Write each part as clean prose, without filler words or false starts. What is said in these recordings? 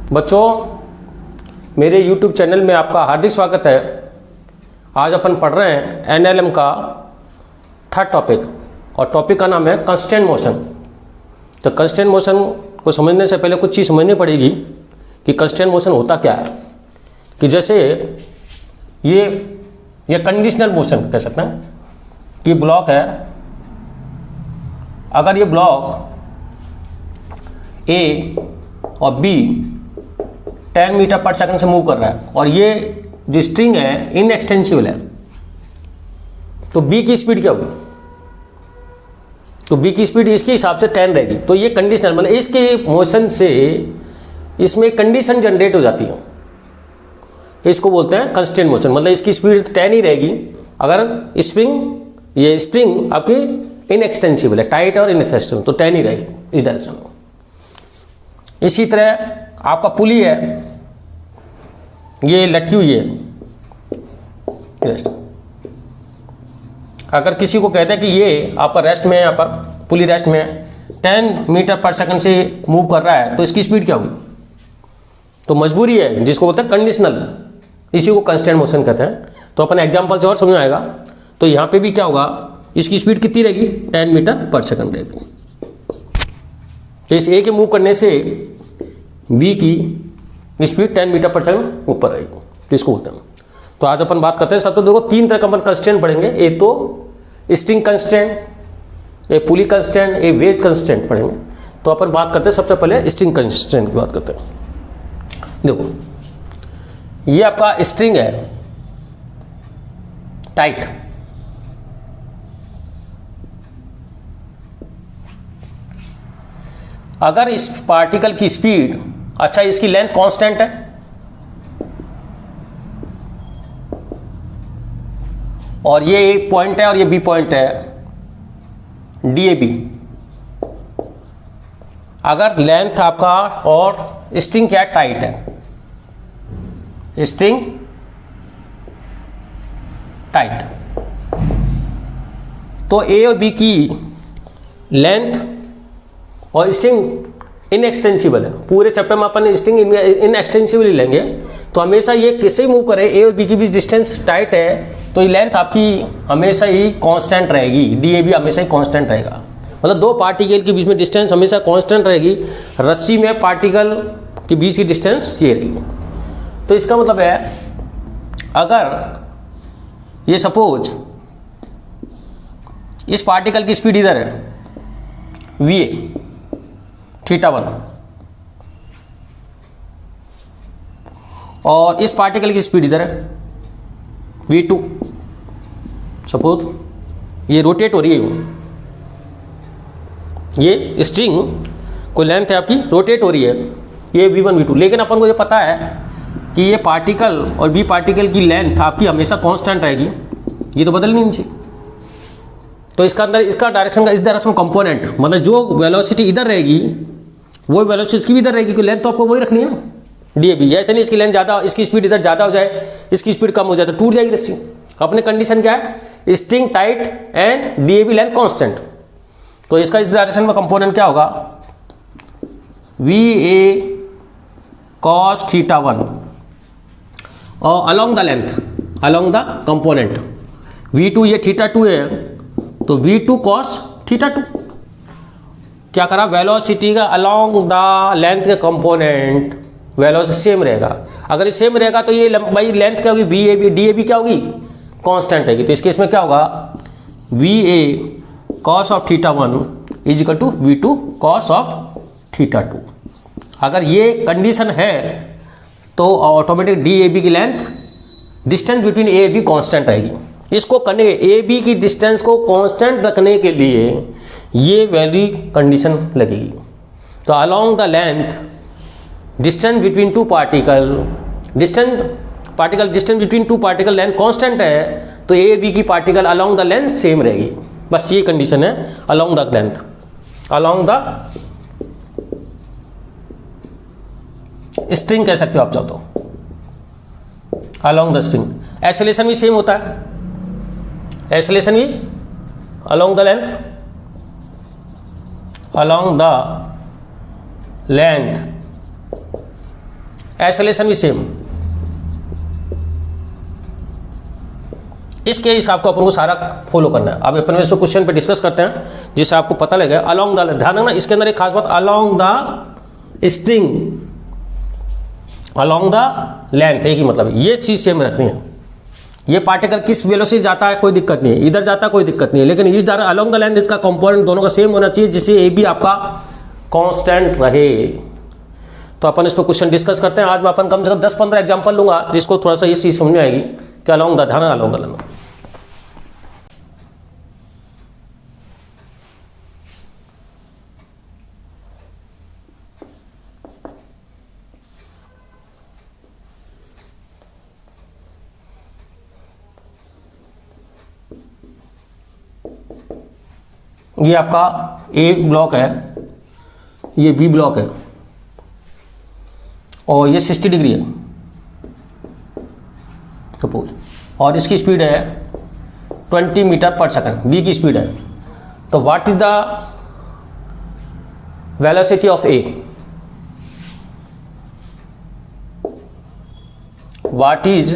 बच्चों, मेरे YouTube channel में आपका हार्दिक स्वागत है। आज अपन पढ़ रहे हैं NLM का थर्ड टॉपिक और टॉपिक का नाम है कंस्टेंट मोशन। तो कंस्टेंट मोशन को समझने से पहले कुछ चीज़ समझनी पड़ेगी कि कंस्टेंट मोशन होता क्या है। कि जैसे ये कंडीशनल मोशन कह सकते हैं कि ब्लॉक है। अगर ये ब्लॉक A और B 10 मीटर पर सेकंड से मूव कर रहा है और ये जो स्ट्रिंग है इनएक्सटेंसिबल है, तो B की स्पीड क्या होगी? तो B की स्पीड इसके हिसाब से 10 रहेगी। तो ये कंडीशनल मतलब इसके मोशन से इसमें कंडीशन जनरेट हो जाती है, इसको बोलते हैं कंस्टेंट मोशन। मतलब इसकी स्पीड 10 ही रहेगी अगर ये स्ट्रिंग आपकी इनएक्सटेंसिबल है, टाइट और इनएक्सटेंसिबल, तो 10 ही रहेगी इस डायरेक्शन में। इसी तरह आपका पुली है, ये लटकी हुई है रेस्ट। अगर किसी को कहते हैं कि ये आपका रेस्ट में है, यहाँ पर पुली रेस्ट में है, 10 मीटर पर सेकंड से मूव कर रहा है, तो इसकी स्पीड क्या होगी? तो मजबूरी है, जिसको बोलते हैं कंडीशनल, इसी को कंस्टेंट मोशन कहते हैं। तो अपन एग्जाम्पल से और समझ आएगा। तो यहाँ पे भी क्या होगा, इसकी स्पीड कितनी रहेगी? 10 मीटर पर सेकंड रहेगी। तो इस ए के मूव करने से बी की स्पीड 10 मीटर पर सेकंड ऊपर रहेगी, तो इसको बोलते हैं। तो आज अपन बात करते हैं। सब तो देखो तीन तरह का अपन कंस्टेंट पढ़ेंगे। एक तो स्ट्रिंग कंस्टेंट, एक पुली कंस्टेंट, एक वेज कंस्टेंट पढ़ेंगे। तो अपन बात करते हैं सबसे पहले स्ट्रिंग कंस्टेंट की बात करते हैं। देखो ये आपका स्ट्रिंग है टाइट, अगर इस पार्टिकल की स्पीड, अच्छा इसकी लेंथ कांस्टेंट है और ये एक पॉइंट है और ये बी पॉइंट है DAB। अगर लेंथ आपका और स्ट्रिंग क्या टाइट है, स्ट्रिंग टाइट, तो A और B की लेंथ और स्ट्रिंग इनएक्सटेंसिबल है। पूरे चैप्टर में अपन स्ट्रिंग इनएक्सटेंसिबल ही लेंगे। तो हमेशा ये कैसे मूव करे, A और B के बीच डिस्टेंस टाइट है, तो ये लेंथ आपकी हमेशा ही कांस्टेंट रहेगी, DAB हमेशा ही कांस्टेंट रहेगा। मतलब दो पार्टिकल के बीच में डिस्टेंस हमेशा कांस्टेंट रहेगी। रस्सी में पार्टिकल के बीच की डिस्टेंस ये रहेगी। तो इसका मतलब है, अगर ये सपोज इस पार्टिकल की स्पीड इधर है VA θ1 और इस पार्टिकल की स्पीड इधर है V2, सपोज ये रोटेट हो रही है, ये स्ट्रिंग कोई लेंथ है आपकी रोटेट हो रही है, ये V1 V2, लेकिन अपन को ये पता है कि ये पार्टिकल और B पार्टिकल की लेंथ आपकी हमेशा कांस्टेंट रहेगी, ये तो बदलनी नहीं चाहिए। तो इसका अंदर इसका डायरेक्शन का इस डायरेक्शन कंपोनेंट, मतलब जो वेलोसिटी इधर रहेगी वो वेलोसिटी इसकी भी इधर रहेगी, क्योंकि लेंथ तो आपको वही रखनी है ना DAB। ऐसे नहीं इसकी लेंथ ज़्यादा, इसकी स्पीड इधर ज़्यादा हो जाए, इसकी स्पीड कम हो जाए तो टूट जाएगी रस्सी। अपने कंडीशन क्या है, string tight and DAB length constant. तो इसका इस डायरेक्शन में कंपोनेंट क्या होगा, VA cos θ1 और along the length, along the component V2, ये θ2 है, तो V2 cos θ2। क्या करा, वेलोसिटी का अलोंग द लेंथ का कंपोनेंट वेलोसिटी सेम रहेगा। अगर ये सेम रहेगा तो ये लंबाई लेंथ क्या होगी, DAB क्या होगी, कांस्टेंट रहेगी। तो इस केस में क्या होगा, VA cos of θ1 is equal to V2 cos of θ2। अगर ये कंडीशन है तो ऑटोमेटिक DAB की लेंथ, डिस्टेंस बिटवीन A और B कांस्टेंट रहेगी। इसको करने AB की डिस्टेंस को कांस्टेंट रखने के लिए ये वैल्यू कंडीशन लगेगी। तो along the length distance between two particle, distance between two particle length constant है, तो AB की particle along the length same रहेगी। बस ये कंडीशन है along the length, along the string कह सकते हो आप चाहो तो, अलोंग द स्ट्रिंग। एक्सेलेरेशन भी सेम होता है, एक्सेलेरेशन भी along the length, along the length acceleration भी सेम। इस केस आपको अपन को सारा फॉलो करना है। अब अपन इसको क्वेश्चन पे डिस्कस करते हैं जिससे आपको पता लगेगा। अलोंग द, ध्यान रखना इसके अंदर एक खास बात, along the string, along the length, एक ही मतलब है, ये चीज सेम रखनी है। ये पार्टिकल किस वेलोसिटी जाता है कोई दिक्कत नहीं है, इधर जाता है कोई दिक्कत नहीं है, लेकिन इस तरह अलोंग द लेंथ इसका कंपोनेंट दोनों का सेम होना चाहिए, जिससे ए भी आपका कांस्टेंट रहे। तो अपन इस पर क्वेश्चन डिस्कस करते हैं। आज मैं अपन कम से कम 10-15 एग्जांपल लूंगा जिसको थोड़ा सा ये चीज समझ में आएगी कि अलोंग द, ध्यान अलोंग द लेंथ। ये आपका ए ब्लॉक है, ये बी ब्लॉक है और ये 60 डिग्री है सपोज, और इसकी स्पीड है 20 मीटर पर सेकंड, बी की स्पीड है। तो what is the velocity of A, what is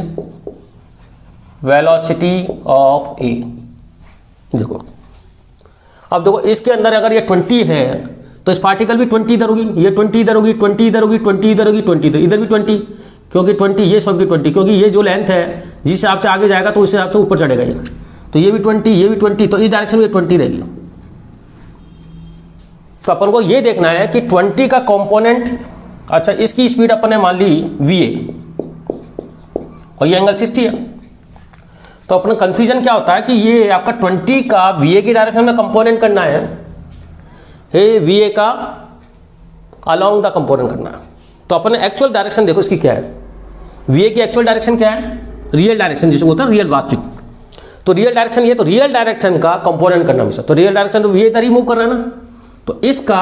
velocity of A. देखो अब देखो इसके अंदर अगर ये 20 है तो इस पार्टिकल भी 20 इधर होगी, ये 20 इधर होगी, 20 इधर होगी, 20 इधर होगी, 20 इधर भी 20, क्योंकि 20 ये सब की 20, क्योंकि ये जो लेंथ है जिस हिसाब से आगे जाएगा तो उस हिसाब से ऊपर चढ़ेगा ये। तो ये भी 20, ये भी 20, तो इस डायरेक्शन में 20 रहेगी। तो अपन को ये देखना है कि 20 का कंपोनेंट, अच्छा इसकी स्पीड अपन ने मान ली va और ये एंगल 60 है। तो अपना कंफ्यूजन क्या होता है कि ये आपका 20 का va की डायरेक्शन में कंपोनेंट करना है, va का अलोंग द कंपोनेंट करना है। तो अपन एक्चुअल डायरेक्शन देखो इसकी क्या है, va की एक्चुअल डायरेक्शन क्या है, रियल डायरेक्शन जिसको होता है रियल वास्तविक। तो रियल डायरेक्शन ये, तो रियल डायरेक्शन का कंपोनेंट करना हमेशा। तो रियल डायरेक्शन तो va इधर ही मूव कर रहा है ना, तो इसका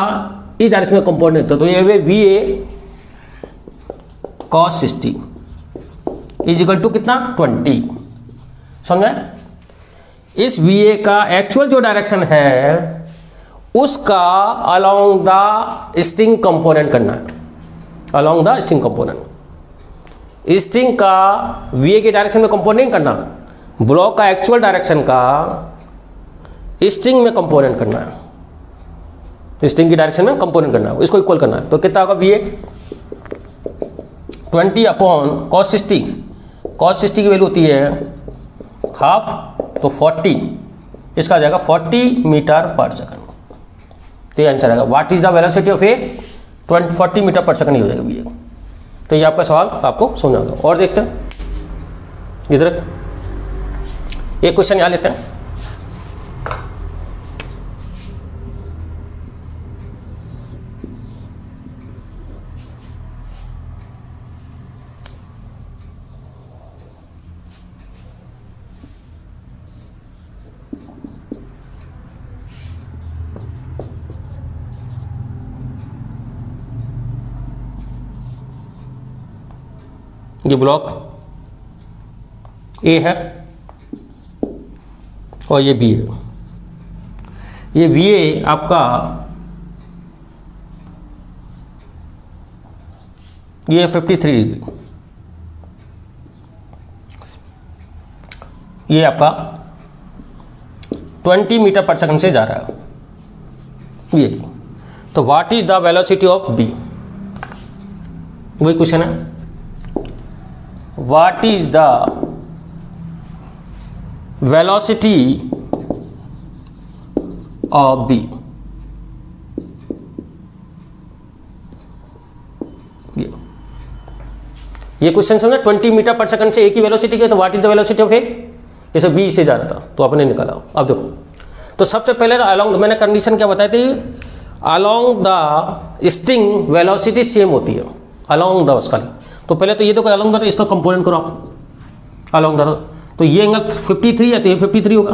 इस डायरेक्शन में कंपोनेंट, तो ये va cos 60 is equal to कितना 20, समझे। इस va का एक्चुअल जो डायरेक्शन है उसका अलोंग द स्ट्रिंग कंपोनेंट करना है, along the string component. String का va के डायरेक्शन में कंपोनेंट नहीं करना, ब्लॉक का एक्चुअल डायरेक्शन का स्ट्रिंग में कंपोनेंट करना है, स्ट्रिंग की डायरेक्शन में कंपोनेंट करना है, इसको इक्वल करना है। तो कितना होगा va 20 अपॉन cos 60, cos 60 की वैल्यू होती है हाफ, तो 40, इसका आ जाएगा 40 मीटर पर सेकंड। तो ये आंसर आएगा what is the velocity of A, 40 meter पर सेकंड ही हो जाएगा भी। तो ये आपका सवाल आपको समझ आ गया। और देखते हैं इधर एक क्वेश्चन यहाँ लेते हैं। ये ब्लॉक ए है और ये बी है। ये VA आपका ये 53 डिग्री, ये आपका 20 मीटर पर सेकंड से जा रहा है ये। तो what is the velocity of B, वही क्वेश्चन है। What is the velocity of B, ये क्वेश्चन समझे। 20 मीटर पर सेकंड से ए की वेलोसिटी क्या, तो what is the velocity of A, जैसे बी से जा रहा था तो आपने निकाला। अब देखो तो सबसे पहले तो अलोंग, मैंने कंडीशन क्या बताई थी, along the string velocity same होती है अलोंग द उसका। तो पहले तो ये तो अलोंग द, इसका कंपोनेंट करो आप अलोंग द। तो ये एंगल 53 है तो ये 53 होगा,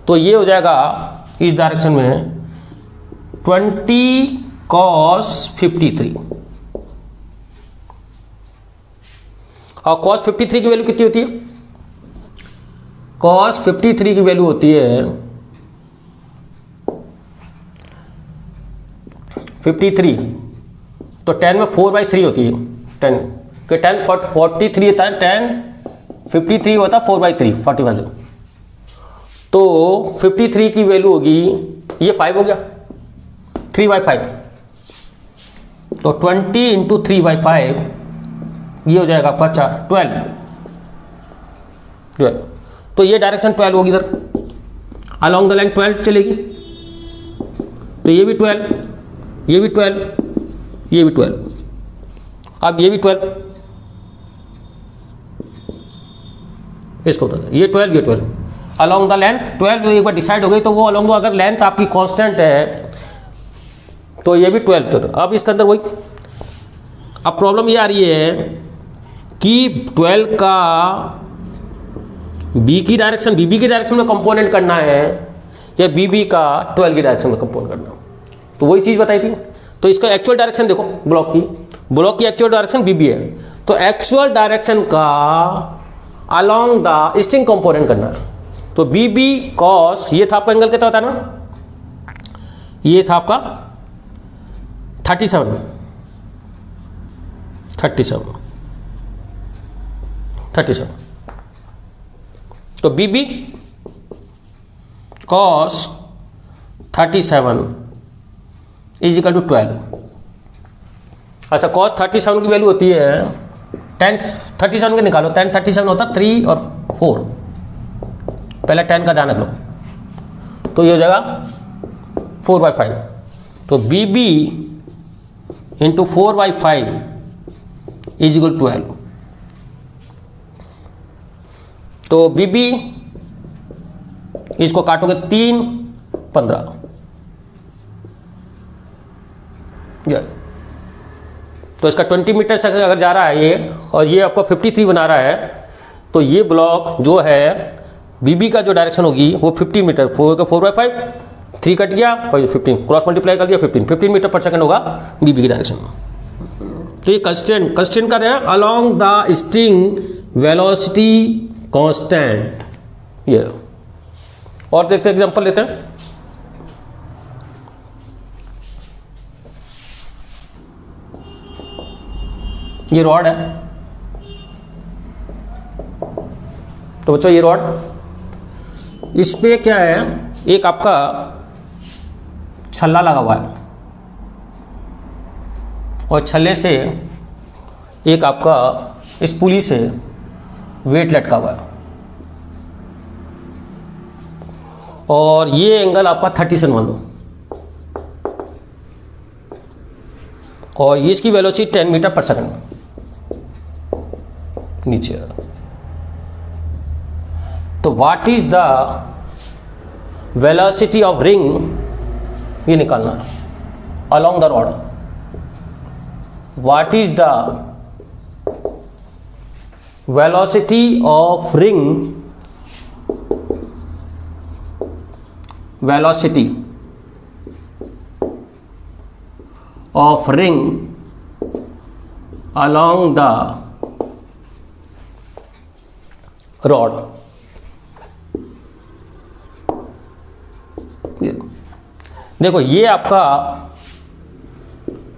तो ये हो जाएगा इस डायरेक्शन में 20 cos 53। और cos 53 की वैल्यू कितनी होती है, cos 53 की वैल्यू होती है 53 तो 10 में 4/3 होती है 10 कि 10 43 होता है, 10 53 होता है 4/3 45। तो 53 की वैल्यू होगी, ये 5 हो गया 3/5, तो 20 इंटू 3/5 ये हो जाएगा आपका 12। तो ये डायरेक्शन 12 होगी इधर, अलॉन्ग द लाइन 12 चलेगी, तो ये भी 12, ये भी 12, ये भी 12, अब ये भी 12, इसको बता दें, ये 12 ये 12 अलॉन्ग द लेंथ 12 एक बार डिसाइड हो गई, तो वो अलॉन्ग अगर लेंथ आपकी कांस्टेंट है तो ये भी 12। तो अब इसके अंदर वही, अब प्रॉब्लम ये आ रही है कि 12 का बी की डायरेक्शन बीबी की डायरेक्शन में कंपोनेंट करना है या बीबी का 12 की डायरेक्शन में कंपोनेंट करना, तो वही चीज़ बताई थी। तो इसका एक्चुअल डायरेक्शन देखो, ब्लॉक की एक्चुअल डायरेक्शन बीबी है, तो एक्चुअल डायरेक्शन का अलोंग द स्ट्रिंग कंपोनेंट करना है। तो बीबी कॉस, ये था आपका एंगल कितना होता है ना, ये था आपका 37, तो बीबी कॉस 37 इज इक्वल टू 12। अच्छा, कॉस 37 की वैल्यू होती है 10 37 के निकालो, 10 37 होता 3 और 4, पहले 10 का ध्यान रख लो, तो ये हो जाएगा 4/5। तो बीबी इंटू 4/5 इज इक्वल 12। तो बीबी इसको काटोगे 3 15, तो इसका 20 मीटर से अगर जा रहा है ये, और ये आपको 53 बना रहा है, तो ये ब्लॉक जो है बीबी का जो डायरेक्शन होगी वो 50 मीटर, 4/5 3 कट गया, 15 क्रॉस मल्टीप्लाई कर दिया, 15 मीटर पर सेकंड होगा बीबी की डायरेक्शन में। तो ये कंस्टेंट कर रहे हैं along the string velocity constant. ये और देखते हैं, एग्जांपल लेते हैं। ये रॉड है, तो बच्चों ये रॉड, इस पे क्या है, एक आपका छल्ला लगा हुआ है और छल्ले से एक आपका इस पुली से वेट लटका हुआ है, और ये एंगल आपका 37 मान लो, और इसकी वेलोसिटी 10 मीटर पर सेकंड नीचे। तो what is the velocity of ring, ये निकालना along the rod. What is the velocity of ring, velocity of ring along the rod. देखो ये आपका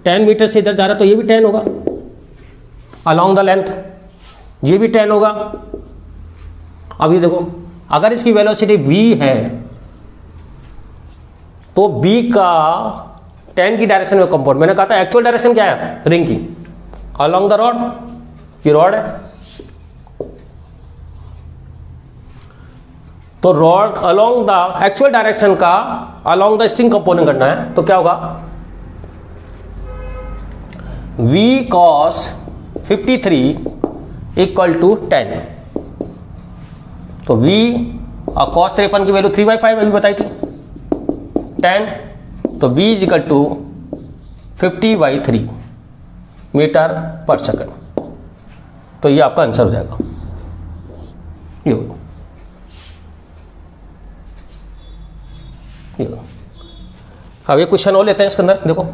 10 मीटर से इधर जा रहा है, तो ये भी 10 होगा अलोंग द लेंथ, ये भी 10 होगा। अब ये देखो, अगर इसकी वेलोसिटी v है तो b का 10 की डायरेक्शन में कंपाउंड, मैंने कहा था एक्चुअल डायरेक्शन क्या है रिंग की, अलोंग द रॉड, ये रॉड है, तो rod along the actual direction का अलोंग द स्ट्रिंग कंपोनेंट करना है, तो क्या होगा v cos 53 इक्वल टू 10। तो v cos 53 की वैल्यू 3/5 अभी बताई थी 10, तो v is equal to 50/3 metre पर सेकंड। तो ये आपका आंसर हो जाएगा। अब ये क्वेश्चन और लेते हैं इसके अंदर। देखो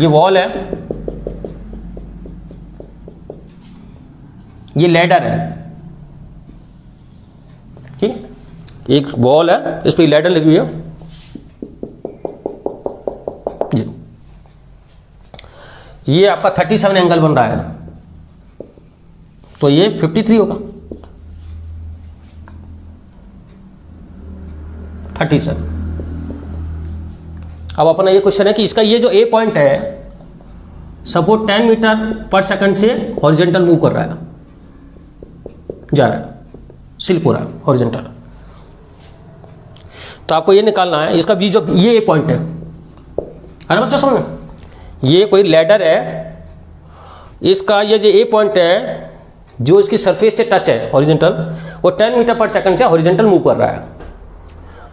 ये वॉल है, ये लैडर है, ठीक, एक वॉल है, इस पर लैडर लगी हुई है, ये आपका 37 एंगल बन रहा है, तो ये 53 होगा, 37। अब अपना ये क्वेश्चन है कि इसका ये जो ए पॉइंट है सपोज 10 मीटर पर सेकंड से हॉरिजेंटल मूव कर रहा है, जा रहा है, स्लिप हो रहा है हॉरिजेंटल। तो आपको ये निकालना है इसका बी, जो ये ए पॉइंट है ना बच्चों, समझ, ये कोई लैडर है, इसका ये जो ए पॉइंट है जो इसकी सरफेस से टच है हॉरिजेंटल, वो 10 मीटर पर सेकंड से हॉरिजेंटल मूव कर रहा है।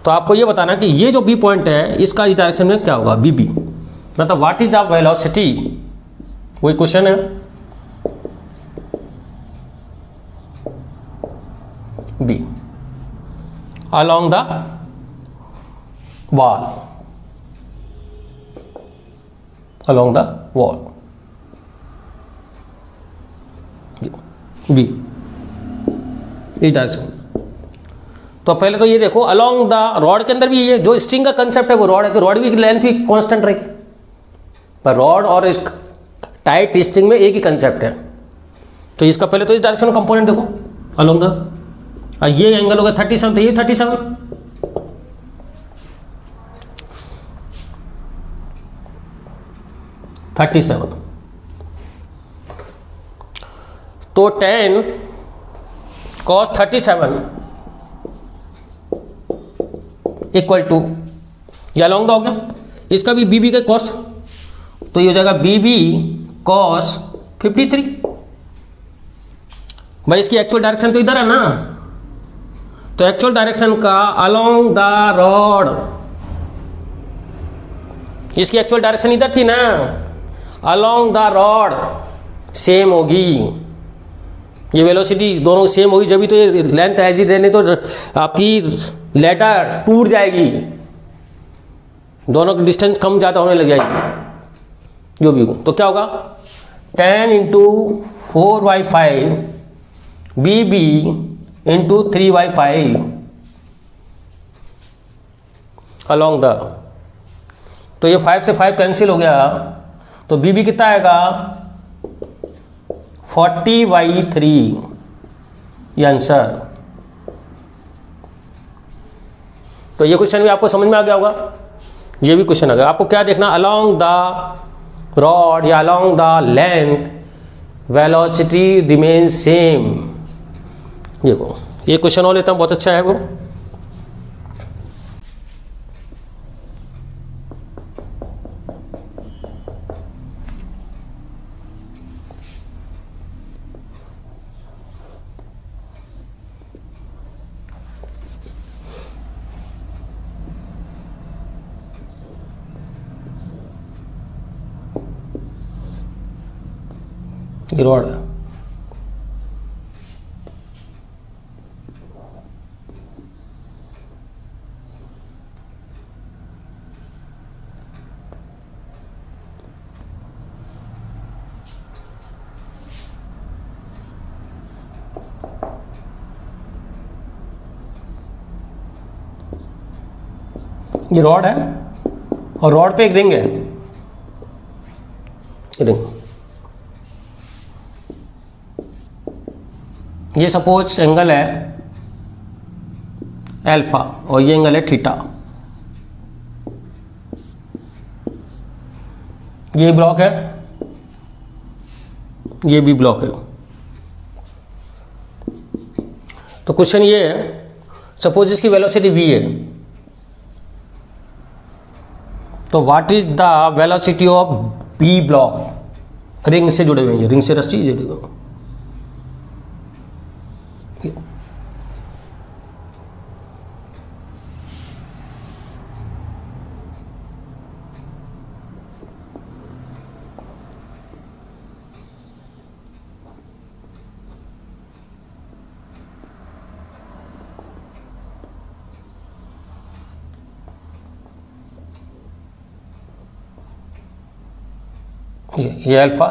तो आपको ये बताना कि ये जो बी पॉइंट है इसका इस डायरेक्शन में क्या होगा, बी बी, मतलब व्हाट इज द वेलोसिटी, वही क्वेश्चन है, B along the wall, along the wall, B इस डायरेक्शन। तो पहले तो ये देखो अलोंग द रॉड के अंदर भी ये जो स्ट्रिंग का कंसेप्ट है वो रॉड है कि रॉड भी लेंथ भी कांस्टेंट रहेगी, पर रॉड और इस टाइट स्ट्रिंग में एक ही कंसेप्ट है। तो इसका पहले तो इस डायरेक्शन में कंपोनेंट देखो अलोंग द, ये एंगल होगा 37, तो ये 37, तो 10 cos 37 इक्वल टू, ये अलोंग द हो गया, इसका भी बी बी का कॉस, तो ये हो जाएगा बी बी कॉस 53। भाई इसकी एक्चुअल डायरेक्शन तो इधर है ना, तो एक्चुअल डायरेक्शन का अलोंग द रॉड, इसकी एक्चुअल डायरेक्शन इधर थी ना, अलोंग द रॉड सेम होगी, ये वेलोसिटी दोनों सेम होगी, जब भी तो ये लेंथ एज ही रहने तो आपकी लेटर टूट जाएगी, दोनों की डिस्टेंस कम ज़्यादा होने लग जाएगी जो भी होगा। तो क्या होगा 10 into 4/5 B B into 3/5 along the, तो ये 5 से 5 कैंसिल हो गया, तो बी बी कितना आएगा 40/3, ये आंसर। तो ये क्वेश्चन भी आपको समझ में आ गया होगा, ये भी क्वेश्चन आ गया। आपको क्या देखना, अलोंग द रॉड या along the length velocity remain same, देखो ये क्वेश्चन और लेता हूँ, बहुत अच्छा है वो। ये रॉड है, ये रॉड है और रॉड पे एक रिंग है, रिंग, ये सपोज एंगल है अल्फा और ये एंगल है थीटा, ये ब्लॉक है, ये भी ब्लॉक है। तो क्वेश्चन ये है, सपोज इसकी वेलोसिटी v है, तो what is the velocity of B block, ring से जुड़े हुए हैं, रिंग से रस्सी जुड़े हुए। ये अल्फा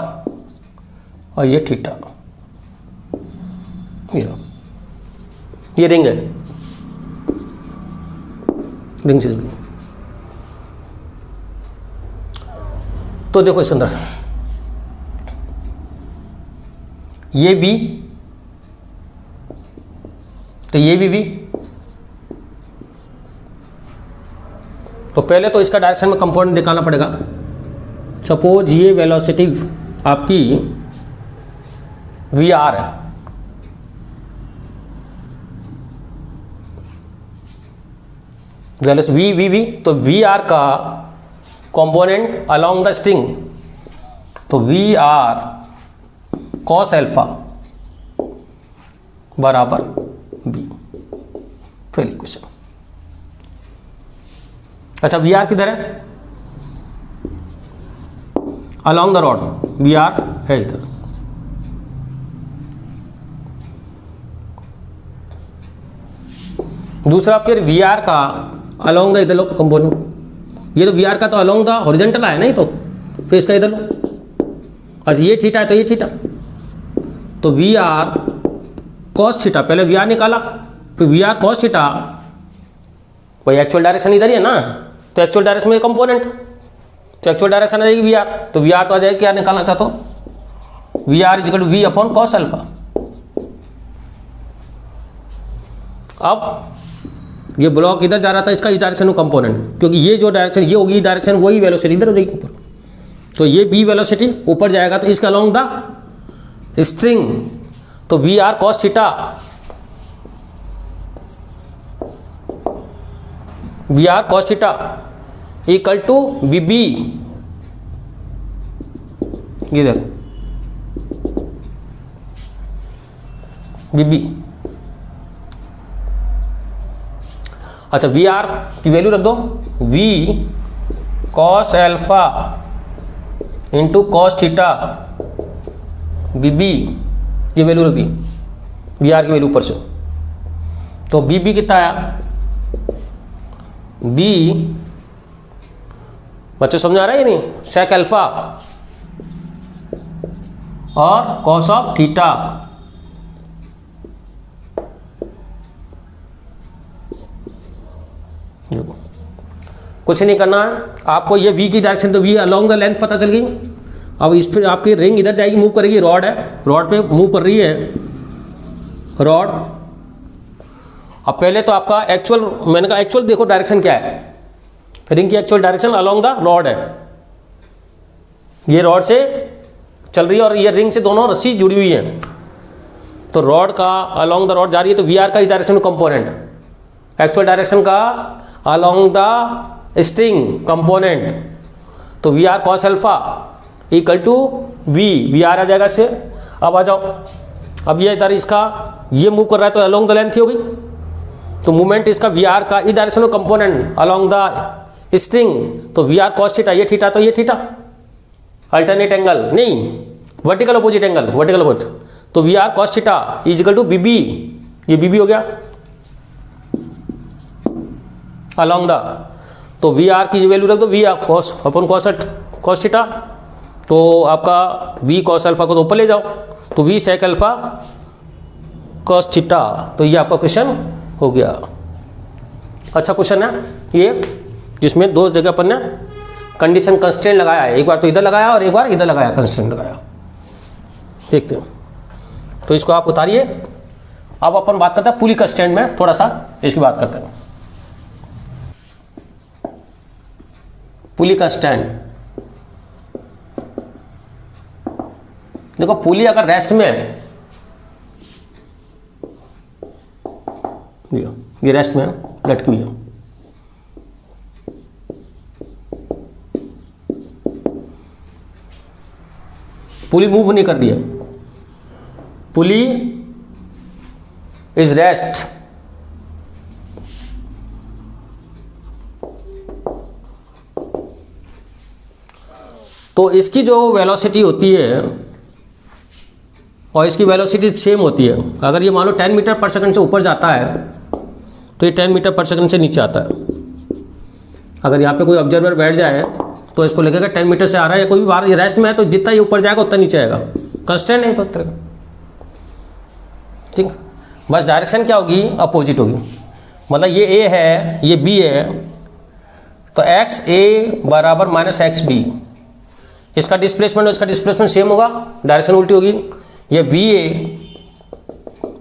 और ये थीटा, ये रिंग है, रिंग से जुड़ी। तो देखो इसके अंदर ये बी, तो ये भी बी। तो पहले तो इसका डायरेक्शन में कंपोनेंट निकालना पड़ेगा। सपोज ये वेलोसिटी आपकी वी आर है, वेलोसिटी वी वी, तो वी आर का कंपोनेंट अलोंग द स्ट्रिंग, तो वी आर कॉस एल्फा बराबर बी। पहली क्वेश्चन। अच्छा, वी आर किधर है? Along the rod, V R है इधर। दूसरा फिर वी आर का अलोंग द इधर लो कंपोनेंट, ये तो वी आर का तो अलोंग द हॉरिजॉन्टल है ना, तो फिर इसका इधर लो। अच्छा, ये थीटा है तो ये थीटा, तो वी आर कॉस थीटा, पहले वी आर निकाला फिर वी आर कॉस थीटा, भाई एक्चुअल डायरेक्शन इधर ही है ना, तो एक्चुअल डायरेक्शन में कंपोनेंट, तो एक्चुअल डायरेक्शन आ जाएगी वी आर, तो वी आर तो आ जाएगी, क्या निकालना चाहते हो? V R is equal to V upon cos alpha. अब ये ब्लॉक इधर जा रहा था, इसका इस डायरेक्शन में कंपोनेंट, क्योंकि ये जो डायरेक्शन ये होगी डायरेक्शन, वही वेलोसिटी इधर हो जाएगी ऊपर, तो ये बी वेलोसिटी ऊपर जाएगा, तो इसका अलोंग द स्ट्रिंग, तो V R cos theta, V R cos theta equal to V B, ये देखो वी बी। अच्छा, वी आर की वैल्यू रख दो, V cos alpha into cos theta B B, ये वैल्यू रख दी वी आर की वैल्यू ऊपर से, तो बी बी कितना आया? बी, बच्चे समझ आ रहा है या नहीं? सेक अल्फा और कॉस ऑफ थीटा, कुछ नहीं करना है आपको, ये वी की डायरेक्शन तो वी अलोंग द लेंथ पता चल गई। अब इस पर आपकी रिंग इधर जाएगी, मूव करेगी, रॉड है, रॉड पे मूव कर रही है रॉड। अब पहले तो आपका एक्चुअल, मैंने कहा एक्चुअल देखो डायरेक्शन क्या है, रिंग की actual direction along the rod है, ये रॉड से चल रही है और ये रिंग से दोनों रस्सी जुड़ी हुई है, तो रॉड का अलोंग द रॉड जा रही है, तो वी आर का इस डायरेक्शन में कंपोनेंट, एक्चुअल डायरेक्शन का अलोंग द स्ट्रिंग कंपोनेंट, तो V R cos alpha equal to V R आ जाएगा इससे। अब आ जाओ, अब ये इधर इसका ये मूव कर रहा है तो अलोंग द लेंथ ही होगी, तो मूवमेंट इसका वी आर का इस डायरेक्शन में कंपोनेंट अलोंग द स्ट्रिंग, तो वी आर कॉस थीटा, ये थीटा तो ये थीटा, अल्टरनेट एंगल नहीं, vertical opposite angle, vertical opposite, तो V R cos theta is equal to B B, ये बी बी हो गया अलोंग द, तो वी आर की वैल्यू रख दो, वी आर कॉस अपन कॉस थीटा, तो आपका वी कॉस अल्फा को तो ऊपर ले जाओ, तो V sec alpha cos theta, तो ये आपका क्वेश्चन हो गया। अच्छा क्वेश्चन है ये, जिसमें दो जगह पर ने कंडीशन कंस्ट्रेंट लगाया है, एक बार तो इधर लगाया और एक बार इधर लगाया, कंस्ट्रेंट लगाया, देखते हो। तो इसको आप उतारिए। अब अपन बात करते हैं पुली कंस्ट्रेंट में, थोड़ा सा इसकी बात करते हैं। पुली कंस्ट्रेंट, देखो पुली अगर रेस्ट में है, ये रेस्ट में लटकी हुई है, पुली मूव नहीं कर रही है, पुली इज रेस्ट, तो इसकी जो वेलोसिटी होती है और इसकी वेलोसिटी सेम होती है। अगर ये मान लो 10 मीटर पर सेकंड से ऊपर जाता है तो ये 10 मीटर पर सेकंड से नीचे आता है। अगर यहाँ पे कोई ऑब्जर्वर बैठ जाए तो इसको लगेगा 10 मीटर से आ रहा है, कोई भी बाहर ये रेस्ट में है तो जितना ये ऊपर जाएगा उतना नीचे आएगा, कंस्टेंट नहीं तो ठीक। बस डायरेक्शन क्या होगी, अपोजिट होगी, मतलब ये ए है ये बी है, तो एक्स ए बराबर माइनस एक्स बी, इसका डिस्प्लेसमेंट और इसका डिस्प्लेसमेंट सेम होगा, डायरेक्शन उल्टी होगी। ये V A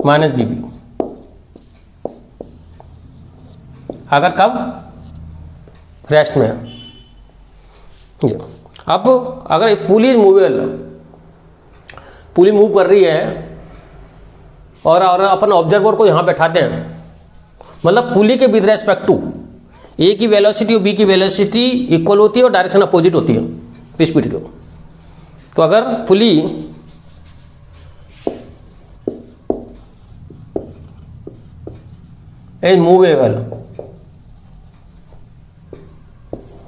minus B B, अगर कब रेस्ट में है। ये अब अगर पुली मूवेबल, पुली मूव कर रही है और अपन ऑब्जर्वर को यहाँ बैठाते हैं, मतलब पुली के विद रेस्पेक्ट टू ए की वेलोसिटी और बी की वेलोसिटी इक्वल होती है और डायरेक्शन अपोजिट होती है स्पीड के। तो अगर pulley is movable,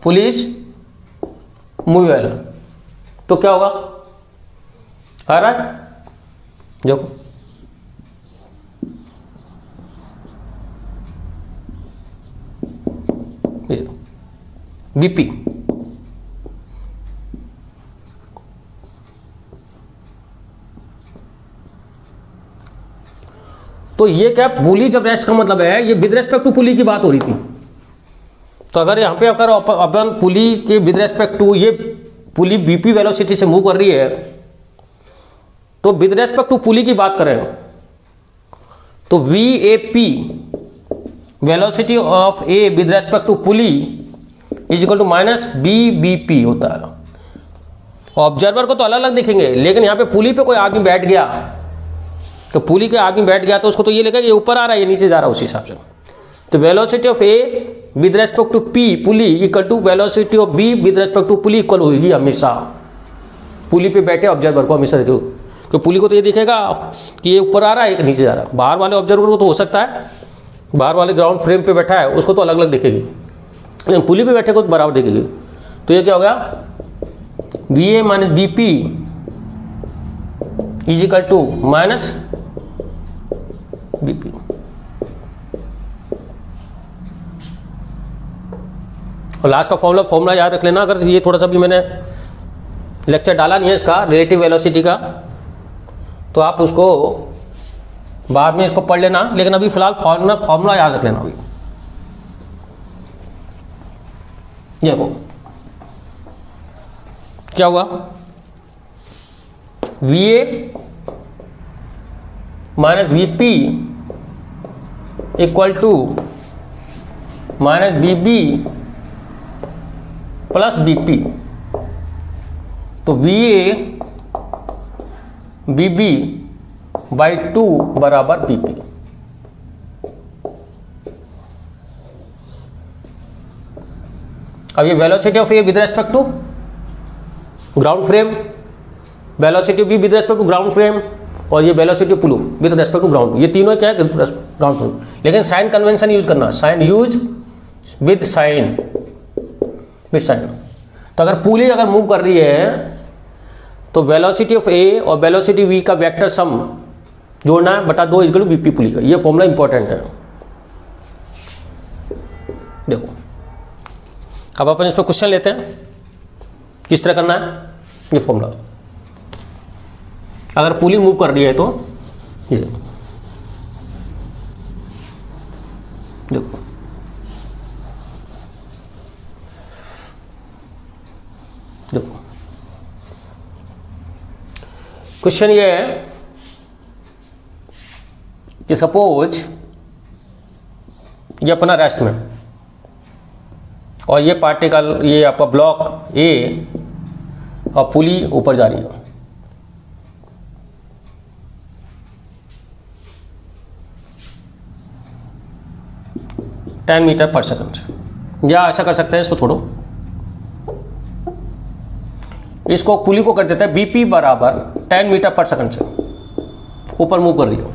pulley is movable, तो क्या होगा? आ रहा है देखो, बीपी तो ये क्या, पुली जब रेस्ट का मतलब है, ये विद रेस्पेक्ट टू पुली की बात हो रही थी। तो अगर यहाँ पे अगर अपन पुली के विद रेस्पेक्ट टू ये पुली बीपी वेलोसिटी से मूव कर रही है, तो विद रेस्पेक्ट टू पुली की बात करें तो V A P velocity of A with respect to pulley is equal to minus B B P होता है। ऑब्जर्वर को तो अलग अलग दिखेंगे, लेकिन यहाँ पे पुली पे कोई आदमी बैठ गया, तो पुली के आदमी बैठ गया तो उसको तो ये लगेगा ये ऊपर आ रहा है, ये नीचे जा रहा है, उसी हिसाब से। तो velocity of A with respect to P pulley equal to velocity of B with respect to pulley equal होगी हमेशा। पुली पे बैठे ऑब्जर्वर को हमेशा देखो, तो पुली को तो ये दिखेगा कि ये ऊपर आ रहा है, एक नीचे जा रहा है। बाहर वाले ऑब्जर्वर को तो हो सकता है, बाहर वाले ग्राउंड फ्रेम पे बैठा है उसको तो अलग अलग दिखेगी, लेकिन पुली पे बैठे को तो बराबर दिखेगी। तो ये क्या हो गया, B A minus B P is equal to minus B P. और लास्ट का फॉर्मूला याद रख लेना। अगर ये थोड़ा सा भी मैंने लेक्चर डाला नहीं है इसका रिलेटिव वेलोसिटी का, तो आप उसको बाद में इसको पढ़ लेना, लेकिन अभी फिलहाल फॉर्मूला याद रख लेना। अभी देखो क्या हुआ, V A minus V P equal to minus B B plus B P. तो V A B B by 2 बराबर बी पी। अब ये velocity of A with respect to ground frame, velocity B with respect to ground frame, और ये velocity pull with respect to ground, ये तीनों क्या है ग्राउंड फ्रेम। लेकिन साइन कन्वेंशन यूज करना, sign use with sign, with sign. तो अगर पुली अगर मूव कर रही है तो वेलोसिटी ऑफ ए और वेलोसिटी वी का वेक्टर सम जोड़ना है बटा 2 इक्वल टू बीपी पुली का। ये फॉर्मूला इंपॉर्टेंट है। देखो अब अपन इस पर क्वेश्चन लेते हैं, किस तरह करना है ये फॉर्मूला। अगर पुली मूव कर रही है तो ये देखो, देखो क्वेश्चन ये है कि सपोज ये अपना रेस्ट में और ये पार्टिकल, ये आपका ब्लॉक ए और पुली ऊपर जा रही है। टेन मीटर पर सेकंड, या ऐसा कर सकते हैं, इसको छोड़ो, इसको पुली को कर देता है बीपी बराबर 10 मीटर पर सेकंड से ऊपर मूव कर रही हो।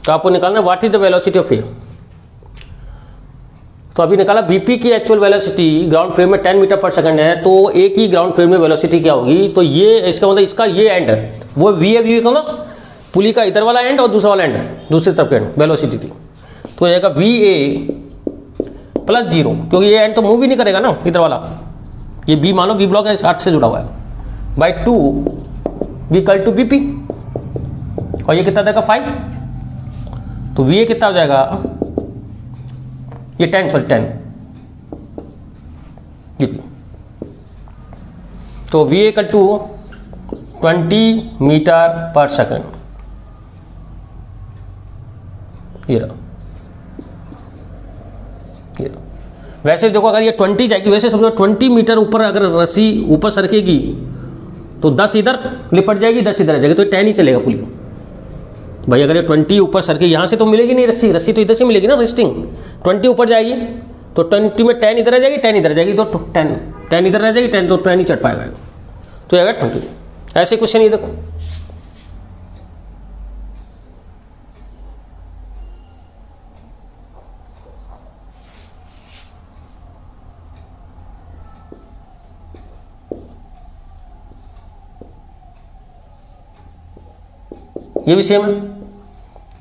तो आपको निकालना what is the velocity of A. तो अभी निकाला बीपी की एक्चुअल वेलोसिटी ग्राउंड फ्रेम में 10 मीटर पर सेकंड है, तो ए की ग्राउंड फ्रेम में वेलोसिटी क्या होगी। तो ये इसका मतलब इसका ये एंड है, वो वी है, वी का मतलब पुली का इधर वाला एंड और दूसरा वाला एंड, दूसरी तरफ का एंड वेलोसिटी थी। तो ये वी ए प्लस 0, क्योंकि ये एंड तो मूव ही नहीं करेगा ना इधर वाला, ये बी मानो बी ब्लॉक है, अर्थ से जुड़ा हुआ है, by 2 V equal to BP. और ये कितना देगा 5, तो वी ए कितना हो जाएगा, ये 10 बीपी। तो V A equal to 20 metre पर सेकंड। ये रहा। वैसे देखो अगर ये 20 जाएगी, वैसे समझो 20 मीटर ऊपर अगर रस्सी ऊपर सरकेगी तो 10 इधर लिपट जाएगी, 10 इधर आ जाएगी, तो 10 ही चलेगा पुली भाई। अगर ये 20 ऊपर सरके, यहाँ से तो मिलेगी नहीं रस्सी, रस्सी तो इधर से मिलेगी ना रेस्टिंग। 20 ऊपर जाएगी तो 20 में 10 इधर आ जाएगी, 10 इधर आ जाएगी, तो 10 इधर आ जाएगी, 10 तो 10 ही चढ़ पाएगा, तो आएगा 20। ऐसे क्वेश्चन ये देखो। ये भी सेम है।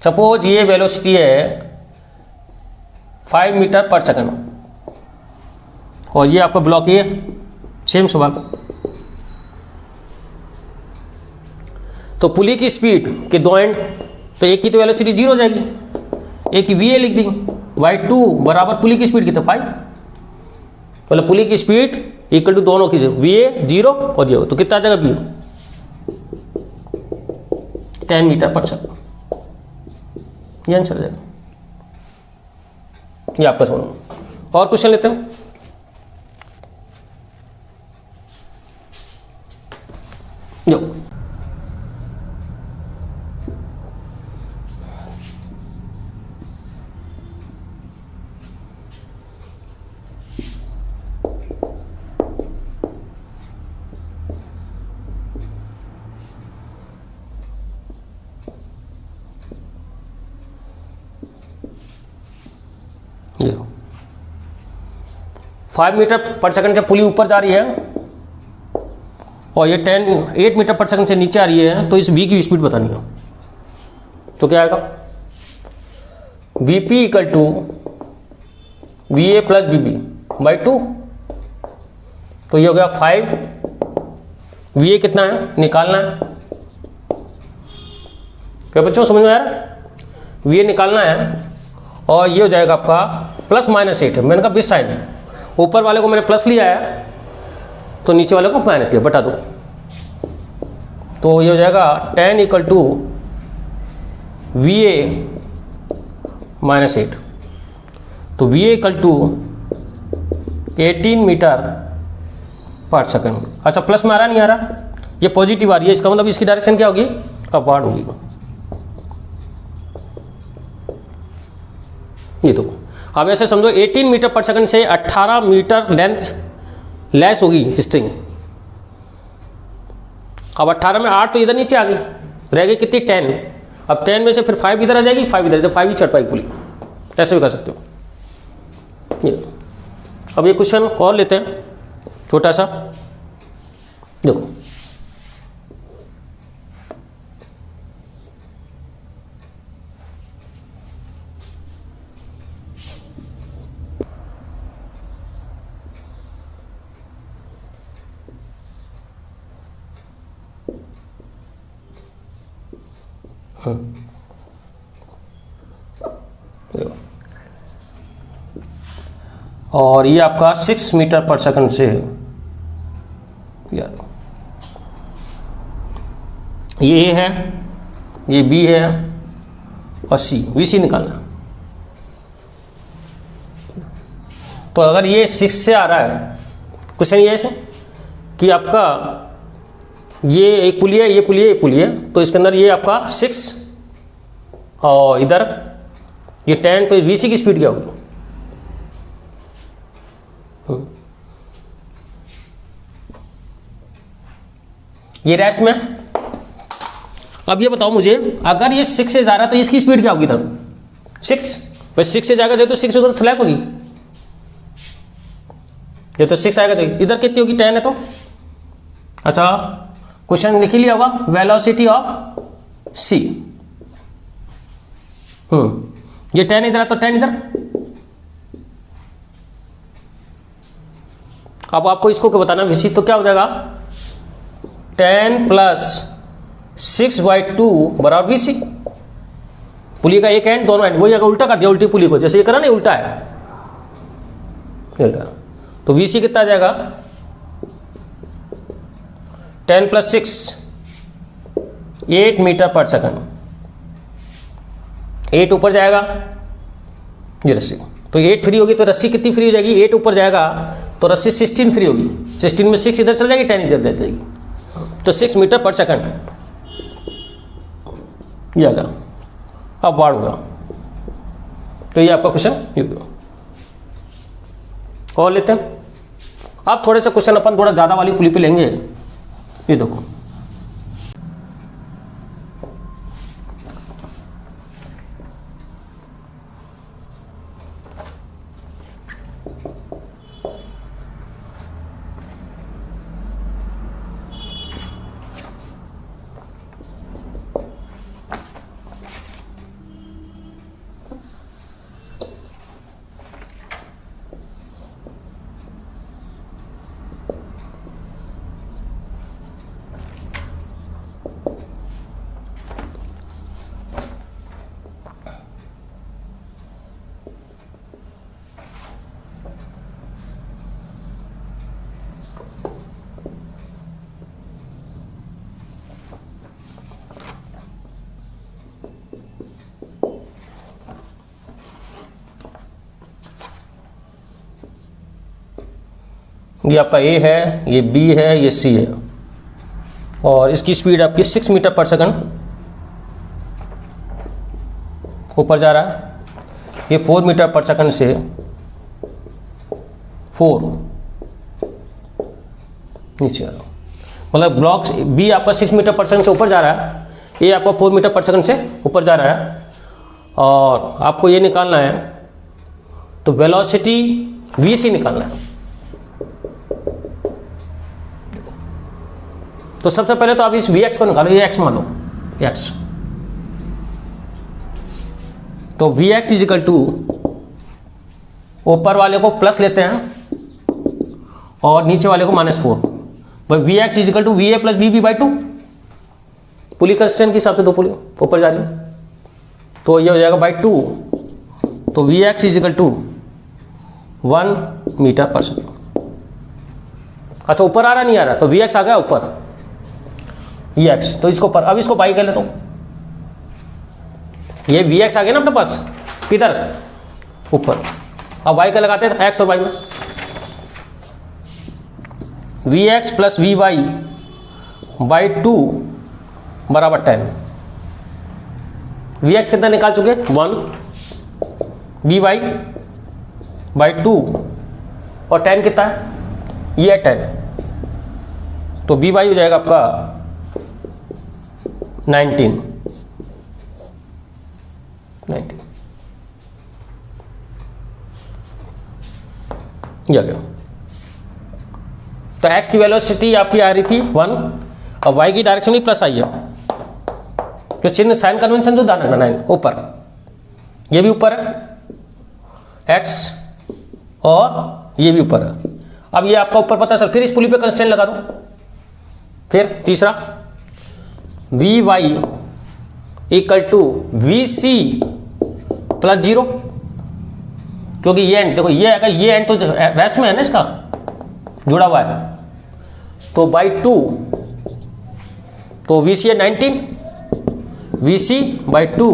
सपोज ये वेलोसिटी है 5 मीटर पर सेकंड और ये आपका ब्लॉक ये सेम सवाल। तो पुली की स्पीड के दो एंड, तो एक की तो वेलोसिटी 0 हो जाएगी, एक की वी ए लिख देंगे, y2 बराबर पुली की स्पीड की तो 5, मतलब पुली की स्पीड इक्वल टू दोनों की वी ए 0 और ये, तो कितना आ जाएगा बी 10 मीटर पर सेकंड। ये आंसर जाएगा, ये आपका समझ। और क्वेश्चन लेते हैं। जो ये 5 मीटर पर सेकंड से पुली ऊपर जा रही है और ये 8 मीटर पर सेकंड से नीचे आ रही है, तो इस v की स्पीड बतानी है। तो क्या आएगा, vp equal to V A plus B B by 2। तो ये हो गया 5, वी ए कितना है निकालना है। क्या बच्चों समझ में आ रहा है, वी ए निकालना है और ये हो जाएगा आपका प्लस माइनस 8। मैंने कहा बिस साइन है, ऊपर वाले को मैंने प्लस लिया है तो नीचे वाले को माइनस लिया, बटा दो। तो ये हो जाएगा 10 equal to V A minus 8। तो V A equal to 18 metre पर सेकंड। अच्छा प्लस में आ रहा नहीं आ रहा, ये पॉजिटिव आ रही है, इसका मतलब इसकी डायरेक्शन क्या होगी, अपवार्ड होगी। ये तो अब ऐसे समझो 18 मीटर पर सेकंड से 18 मीटर लेंथ लेस होगी स्ट्रिंग। अब 18 में 8 तो इधर नीचे आ गई, रह गई कितनी 10। अब 10 में से फिर 5 इधर आ जाएगी, 5 इधर, तो 5 ही चढ़ पाएगी पुली। ऐसे भी कर सकते हो ये। अब ये क्वेश्चन और लेते हैं छोटा सा, देखो और ये आपका 6 मीटर पर सेकंड से यार, ये ए है, ये बी है और सी, वी सी निकालना। तो अगर ये 6 से आ रहा है, क्वेश्चन ये है कि आपका ये एक पुली है, ये पुली है, ये पुली है, तो इसके अंदर ये आपका 6 और इधर ये 10, तो वी सी की स्पीड क्या होगी। ये रेस्ट में। अब ये बताओ मुझे, अगर ये 6 से जा रहा है तो इसकी स्पीड क्या होगी इधर 6, बस 6 से जाएगा तो 6 उधर स्लैप होगी, ये तो 6 आएगा, इधर कितनी होगी 10 है तो। अच्छा क्वेश्चन लिख लिया होगा, वेलोसिटी ऑफ सी। ये 10 इधर है तो 10 इधर। अब आपको इसको क्या बताना वीसी, तो क्या हो जाएगा 10 प्लस 6/2 बराबर वीसी। पुली का एक एंड दोनों एंड, वही अगर उल्टा कर दिया उल्टी पुली को, जैसे ये करा नहीं उल्टा है, तो वीसी कितना आ जाएगा 10 प्लस 6 8 मीटर पर सेकंड, 8 ऊपर जाएगा ये रस्सी, तो 8 फ्री होगी तो रस्सी कितनी फ्री हो जाएगी, 8 ऊपर जाएगा तो रस्सी 16 फ्री होगी, 16 में 6 इधर चल जाएगी, 10 इधर चल जाएगी, तो 6 मीटर पर सेकंड ये आएगा। अब वार्ड होगा, तो ये आपका क्वेश्चन। और लेते हैं अब थोड़े से क्वेश्चन, अपन थोड़ा ज़्यादा वाली पुली पे लेंगे। ये देखो ये आपका ए है, ये बी है, ये सी है, और इसकी स्पीड आपकी 6 मीटर पर सेकंड ऊपर जा रहा है, ये 4 मीटर पर सेकंड से 4 नीचे आ रहा, मतलब ब्लॉक बी आपका 6 मीटर पर सेकंड से ऊपर जा रहा है, ए आपका 4 मीटर पर सेकंड से ऊपर जा रहा है, और आपको ये निकालना है तो वेलोसिटी वी सी निकालना है। तो सबसे पहले तो आप इस Vx को निकालो, ये x मान लो x, तो Vx इज इक्वल टू ऊपर वाले को प्लस लेते हैं और नीचे वाले को -4, भाई Vx is equal to Va plus Vb by 2, pulley constant के हिसाब से दो पुली ऊपर जा रही है, तो ये हो जाएगा बाई 2, तो Vx is equal to 1 metre पर सेकंड। अच्छा ऊपर आ रहा नहीं आ रहा, तो Vx आ गया ऊपर, ये x, तो इसको पर, अब इसको बाई कर लेता हूं, ये Vx आ गया ना अपने पास किधर ऊपर, अब y का लगाते हैं x और y में, Vx प्लस Vy बाई 2 बराबर 10, Vx कितना निकाल चुके 1, Vy बाई 2 और 10 कितना है, ये 10, तो Vy हो जाएगा आपका 19 ये आ गया। तो x की वेलोसिटी आपकी आ रही थी 1 और y की डायरेक्शन में प्लस आई है, तो चिन्ह साइन कन्वेंशन जो दाना 9 ऊपर, ये भी ऊपर है x और ये भी ऊपर है। अब ये आपका ऊपर पता चल, फिर इस पुली पे कंस्टेंट लगा दो, फिर तीसरा V Y equal to V C plus 0, क्योंकि ये एंड देखो ये आएगा, ये एंड तो रेस्ट में है ना इसका जुड़ा हुआ है, तो बाई 2, तो वी सी है 19, वी सी बाई 2,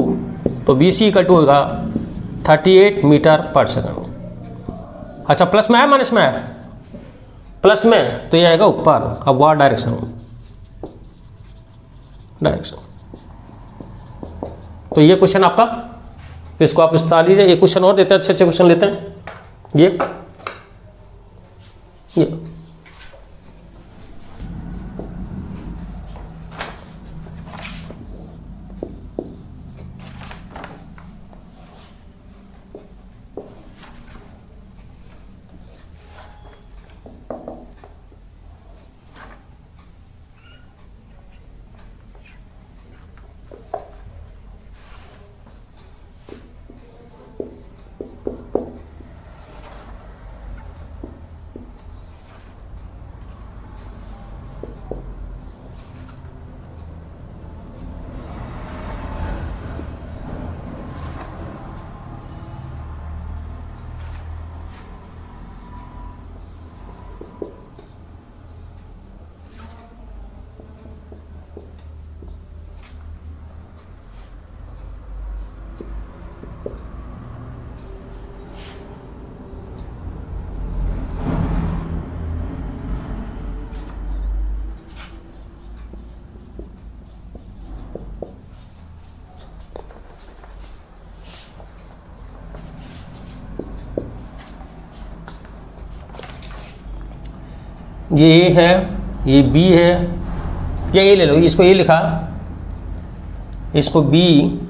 तो वी सी इक्वल टू होगा 38 मीटर पर सेकंड। अच्छा प्लस में है माइनस में है, प्लस में, तो ये आएगा ऊपर, अब वह डायरेक्शन, तो ये क्वेश्चन आपका, इसको आप विस्तार लीजिए, एक क्वेश्चन और देते हैं, अच्छे क्वेश्चन लेते हैं, ये ये ए है, ये बी है, या ए ले लो, इसको ए लिखा, इसको बी,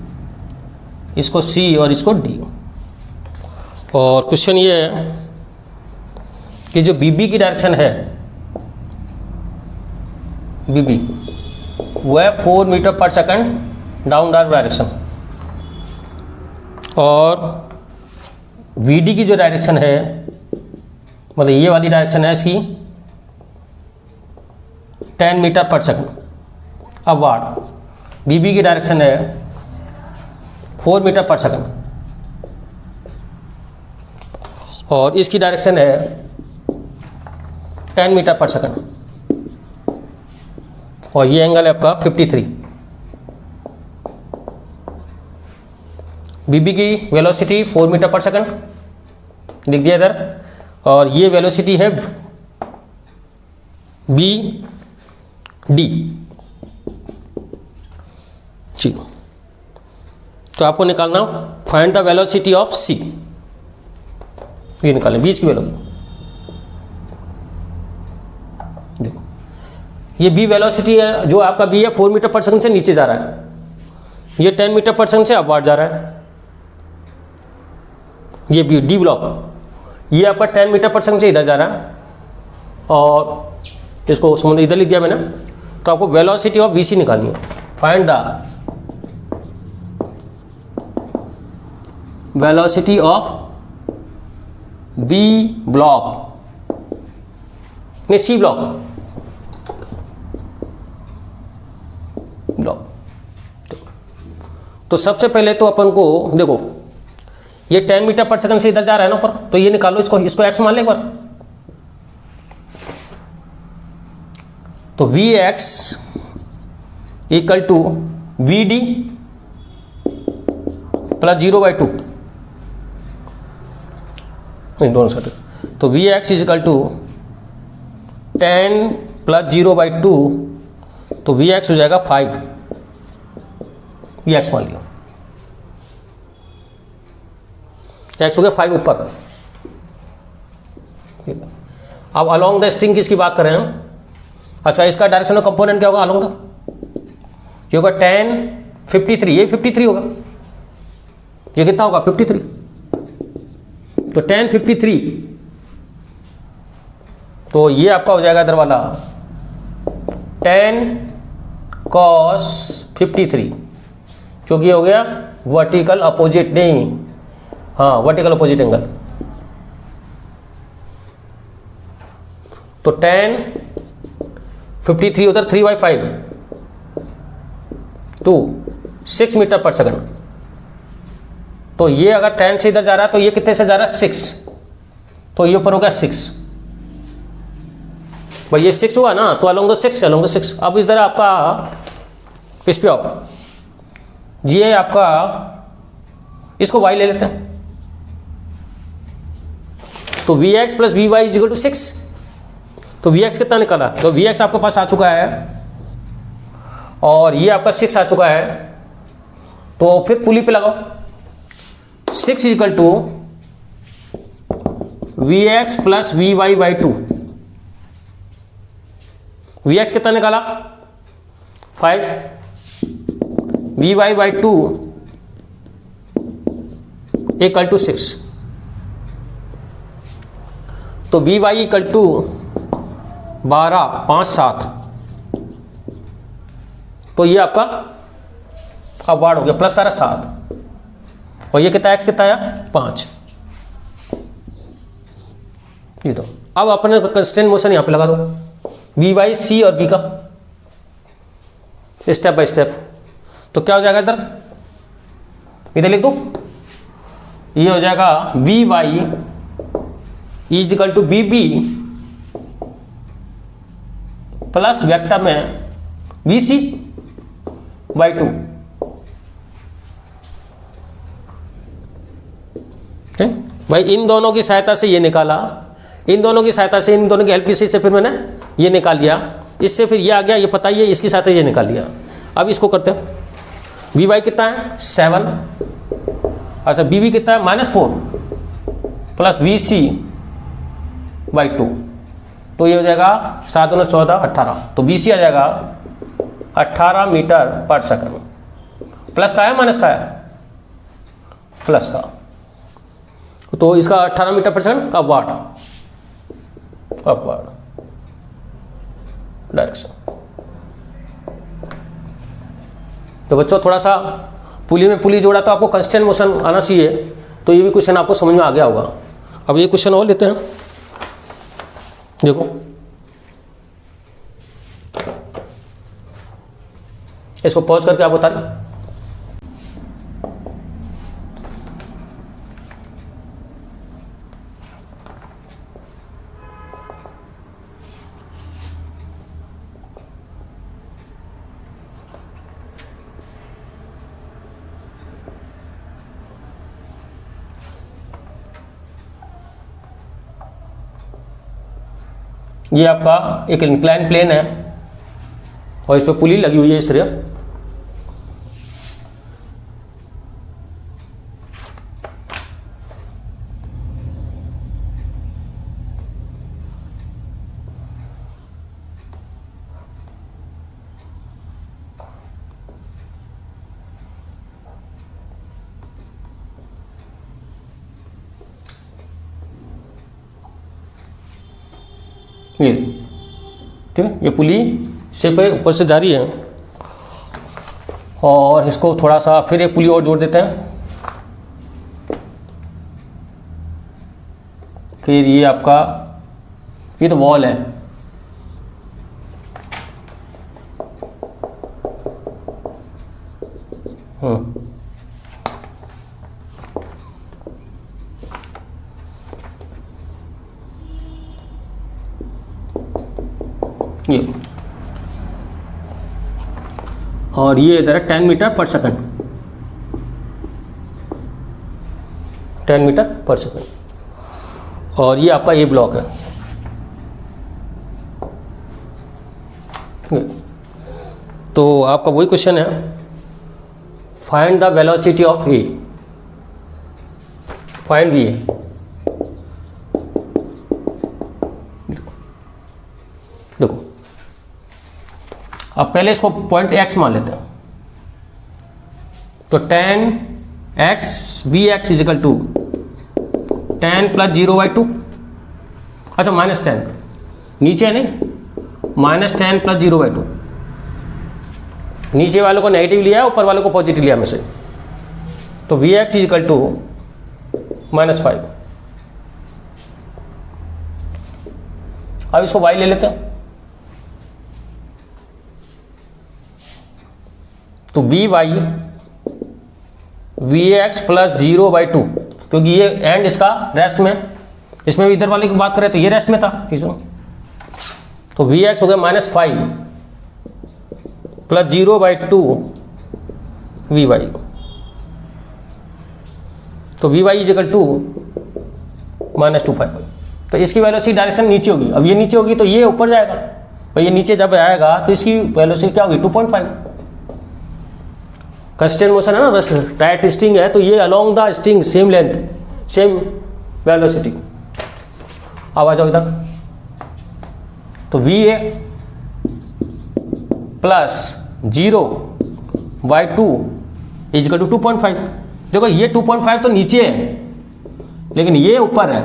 इसको सी और इसको डी। और क्वेश्चन ये है कि जो बी बी की डायरेक्शन है, बी बी वह 4 मीटर पर सेकंड डाउन डायरेक्शन, और वी डी की जो डायरेक्शन है, मतलब ये वाली डायरेक्शन है इसकी 10 मीटर पर सेकंड अपवार्ड। बी बी की डायरेक्शन है 4 मीटर पर सेकंड, और इसकी डायरेक्शन है 10 मीटर पर सेकंड, और ये एंगल है आपका 53। बीबी की वेलोसिटी 4 मीटर पर सेकंड लिख दिया इधर, और ये वेलोसिटी है बी डी। जी, तो आपको निकालना फाइंड द वेलोसिटी ऑफ सी, ये निकालें बीच की वेलोसिटी। देखो ये बी वेलोसिटी है, जो आपका बी है 4 मीटर पर सेकंड से नीचे जा रहा है, ये 10 मीटर पर सेकंड से अपवार्ड जा रहा है। ये बी डी ब्लॉक ये आपका 10 मीटर पर सेकंड से इधर जा रहा है, और इसको समुद्र इधर लिख दिया मैंने। तो आपको वेलोसिटी ऑफ बीसी निकालनी है। Find the velocity of B block नहीं सी ब्लॉक तो सबसे पहले तो अपन को देखो ये 10 मीटर पर सेकंड से इधर जा रहा है ना ऊपर, तो ये निकालो, इसको एक्स मान ले एक बार। तो V X equal to V D plus 0/2, नहीं दोनों साइड, तो V X is equal to 10 plus 0/2, तो वी एक्स हो जाएगा 5, वी एक्स मान लिया, एक्स हो गया 5 ऊपर। अब अलोंग द स्ट्रिंग किसकी बात करें हम? अच्छा, इसका डायरेक्शन ऑफ कंपोनेंट क्या होगा अलोंग द? ये होगा 10 53, ये 53 होगा, ये कितना होगा 53, तो 10 53, तो ये आपका हो जाएगा इधर वाला 10 cos 53, क्योंकि ये हो गया वर्टिकल अपोजिट, नहीं हाँ वर्टिकल अपोजिट एंगल। तो 10 53 उधर 3/5 तो 6 मीटर पर सेकंड। तो ये अगर 10 से इधर जा रहा है तो ये कितने से जा रहा है 6, तो ये ऊपर हो गया 6, भाई ये 6 हुआ ना, तो अलोंग द 6। अब इधर आपका इस पे आओ, ये आपका इसको y ले लेते हैं, तो V X plus V Y is equal to 6, तो वी एक्स कितना निकाला, तो वी एक्स आपके पास आ चुका है और ये आपका 6 आ चुका है, तो फिर पुली पे लगाओ, 6 is equal to V X plus V Y by 2। V X कितना निकाला 5, V Y by 2 equal to 6, तो वी वाई इक्वल टू 12 5 7, तो ये आपका अपवार्ड हो गया, प्लस का 7, और ये कितना एक्स कितना आया 5। ये तो अब अपने कंस्टेंट मोशन यहां पे लगा दो, वी वाई सी और बी का स्टेप बाय स्टेप, तो क्या हो जाएगा इधर लिख दो, ये हो जाएगा V Y is equal to B B plus vector में वी सी बाई 2। भाई इन दोनों की सहायता से ये निकाला, इन दोनों की सहायता से, इन दोनों की हेल्प की से फिर मैंने ये निकाल लिया, इससे फिर ये आ गया, ये पता ही है, इसकी सहायता ये निकाल लिया। अब इसको करते हैं, वी वाई कितना है 7, अच्छा बी बी कितना है -4 प्लस वी सी बाई 2 तो ये हो जाएगा 7 दूनी 14 18, तो BC आ जाएगा 18 मीटर पर सेकंड। प्लस का है माइनस का है? प्लस का। तो इसका 18 मीटर पर सेकंड का वाट, अपवर्ड डायरेक्शन। तो बच्चों थोड़ा सा पुली में पुली जोड़ा तो आपको कांस्टेंट मोशन आना चाहिए, तो ये भी क्वेश्चन आपको समझ में आ गया होगा। अब ये क्वेश्चन और लेते हैं, देखो इसको पॉज करके आप बता रहे। ये आपका एक इंक्लाइन प्लेन है और इस पर पुली लगी हुई है इस तरह। ये ठीक है, ये पुली से पे ऊपर से जा रही है और इसको थोड़ा सा फिर एक पुली और जोड़ देते हैं। फिर ये आपका ये तो वॉल है, ये और ये इधर है 10 मीटर पर सेकंड, 10 मीटर पर सेकंड। और ये आपका ये ब्लॉक है। तो आपका वही क्वेश्चन है, find the velocity of A, find V A. देखो अब पहले इसको पॉइंट x मान लेते हैं, तो 10x bx is equal to 10 plus 0/2, अच्छा -10 नीचे है नहीं, -10 प्लस 0/2। नीचे वालों को नेगेटिव लिया है, ऊपर वालों को पॉजिटिव लिया में से, तो vx इजिकल टू -5। अब इसको y ले लेते हैं, तो B Y V X plus 0/2, क्योंकि ये एंड इसका रेस्ट में, इसमें भी इधर वाले की बात करें तो ये रेस्ट में था इसमें, तो वी एक्स हो गया -5 प्लस 0/2 वी वाई, तो वी वाई इजिकल टू -2/5। तो इसकी वेलोसिटी डायरेक्शन नीचे होगी। अब ये नीचे होगी तो ये ऊपर जाएगा, और ये नीचे जब आएगा तो इसकी वेलोसिटी क्या होगी 2.5। कांस्टेंट मोशन है ना, टाइट स्ट्रिंग है, तो ये along the string same length same velocity. अब आ जाओ इधर, तो V A plus 0/2 is equal to 2.5। देखो ये 2.5 तो नीचे है, लेकिन ये ऊपर है,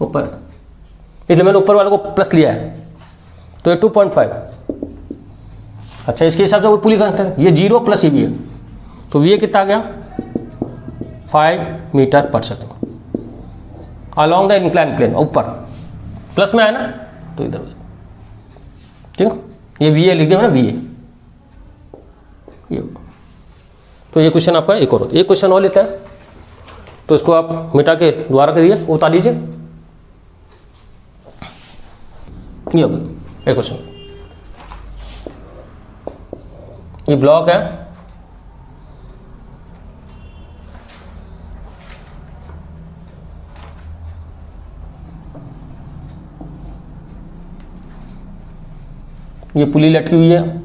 ऊपर, इसलिए मैंने ऊपर वालों को प्लस लिया है, तो ये 2.5। अच्छा इसके हिसाब से वो पुली करते हैं, ये 0 प्लस ये भी है, तो ये कितना आ गया 5 मीटर पर second along the incline plane. ऊपर प्लस में आया ना, तो इधर ठीक है, ये वी ए लिख दिया ना, वी ए। तो ये क्वेश्चन आपका एक और, एक क्वेश्चन और लेता है, तो इसको आप मिटा के दोबारा करिए, उतार लीजिए। ये होगा एक क्वेश्चन, ये ब्लॉक है, ये पुली लटकी हुई है,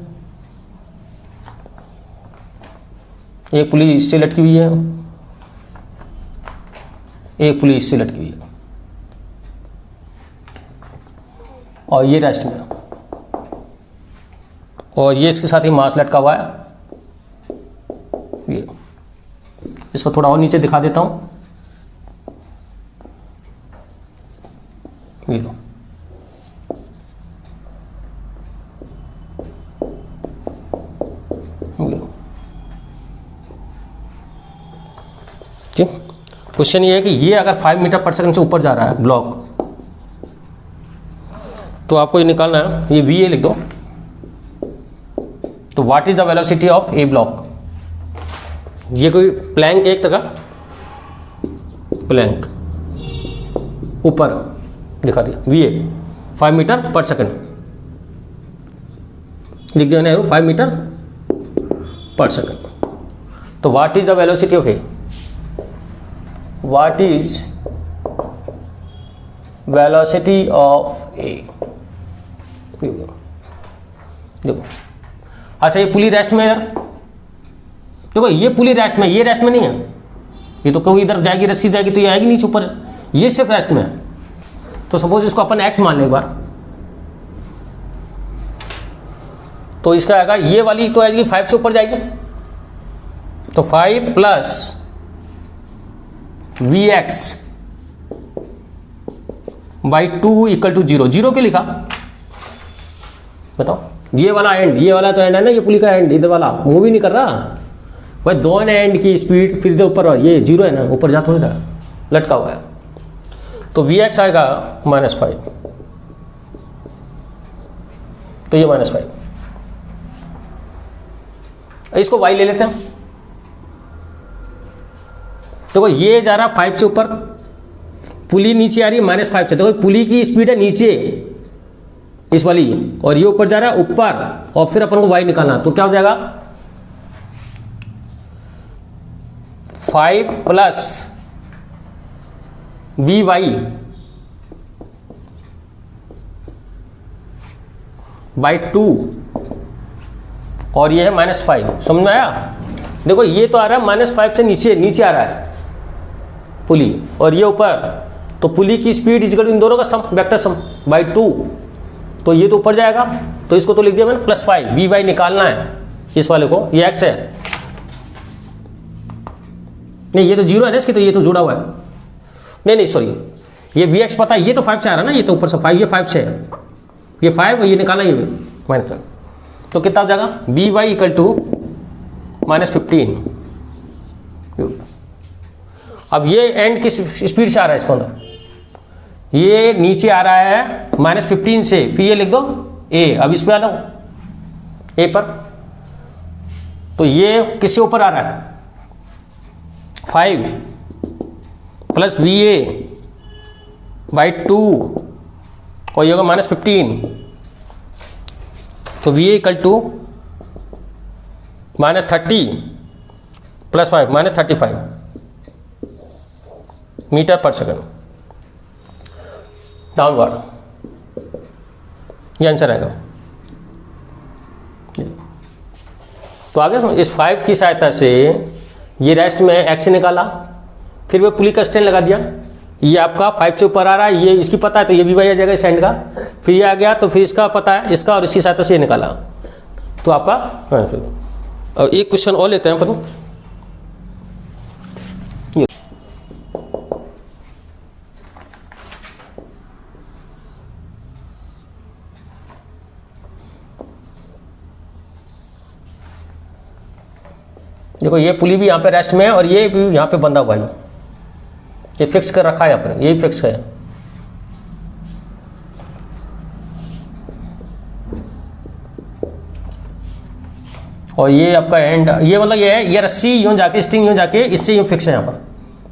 एक पुली इससे लटकी हुई है, एक पुली इससे लटकी हुई है। और ये रेस्ट में, और ये इसके साथ ही मास लटका हुआ है। ये इसको थोड़ा और नीचे दिखा देता हूं। ये लो, ठीक। क्वेश्चन ये है कि ये अगर 5 मीटर पर सेकंड से ऊपर जा रहा है ब्लॉक, तो आपको ये निकालना है, ये वी ए लिख दो। तो what is the velocity of A block? ये कोई प्लैंक, एक तरह प्लैंक ऊपर दिखा दिया, वी ए 5 मीटर पर सेकंड लिख दिया ना, 5 मीटर पर सेकंड। तो what is the velocity of A? What is velocity of A? देखो, अच्छा ये पुली रेस्ट में, यार देखो ये पुली रेस्ट में, ये रेस्ट में नहीं है, ये तो कोई इधर जाएगी, रस्सी जाएगी तो ये आएगी नीचे ऊपर, ये सिर्फ रेस्ट में है। तो सपोज इसको अपन एक्स मान लें एक बार, तो इसका आएगा, ये वाली तो आएगी 5 से ऊपर जाएगी, तो 5 plus V X by 2 equal to 0। 0 क्यों लिखा बताओ? ये वाला एंड, ये वाला तो एंड है ना, ये पुली का एंड इधर वाला मूव ही नहीं कर रहा भाई, दोनों एंड की स्पीड फिर इधर ऊपर, ये 0 है ना, ऊपर जा थोड़ी रहा, लटका हुआ है। तो वी एक्स आएगा -5, तो ये -5, इसको y ले लेते हैं। देखो ये जा रहा 5 से ऊपर, पुली नीचे आ रही है -5 से। देखो पुली की स्पीड है नीचे इस वाली, और ये ऊपर जा रहा है ऊपर, और फिर अपन को y निकालना, तो क्या हो जाएगा 5 प्लस बी वाई बाई 2, और ये है -5। समझ में आया? देखो ये तो आ रहा है -5 से नीचे नीचे आ रहा है पुली, और ये ऊपर, तो पुली की स्पीड इक्वल इन दोनों का सम, वेक्टर सम बाई 2, तो ये तो ऊपर जाएगा, तो इसको तो लिख दिया मैंने +5। वी वाई निकालना है इस वाले को, ये एक्स है, नहीं ये तो 0 है ना इसकी, तो ये तो जुड़ा हुआ है, नहीं सॉरी, ये वी एक्स पता है, ये तो 5 से आ रहा है ना, ये तो ऊपर से 5, ये 5 से है, ये 5 और ये निकालना ही मैंने, तो कितना हो जाएगा बी वाई इक्वल टू -15। अब ये एंड किस स्पीड से आ रहा है इसको अंदर, ये नीचे आ रहा है -15 से, फिर ये लिख दो ए। अब इस पे आ जाओ ए पर, तो ये किससे ऊपर आ रहा है 5 प्लस वी ए बाई 2, और ये होगा -15, तो V A equal to -30 plus 5 -35 metre पर सेकंड डाउनवर्ड, ये आंसर आएगा। तो आगे समझ, इस 5 की सहायता से ये रेस्ट में एक्स से निकाला, फिर वो पुली का स्टैंड लगा दिया, ये आपका 5 से ऊपर आ रहा है, ये इसकी पता है, तो ये भी वही आ जाएगा इस एंड का, फिर ये आ गया, तो फिर इसका पता है इसका, और इसकी सहायता से ये निकाला, तो आपका। और एक क्वेश्चन और लेते हैं अपन, देखो ये पुली भी यहाँ पे रेस्ट में है, और ये भी यहाँ पे बंधा हुआ है, ये फिक्स कर रखा है यहाँ पर, यही फिक्स है। और ये आपका एंड, ये मतलब ये है, ये रस्सी यूं जाके, स्ट्रिंग यूं जाके, इससे यूं फिक्स है यहाँ पर,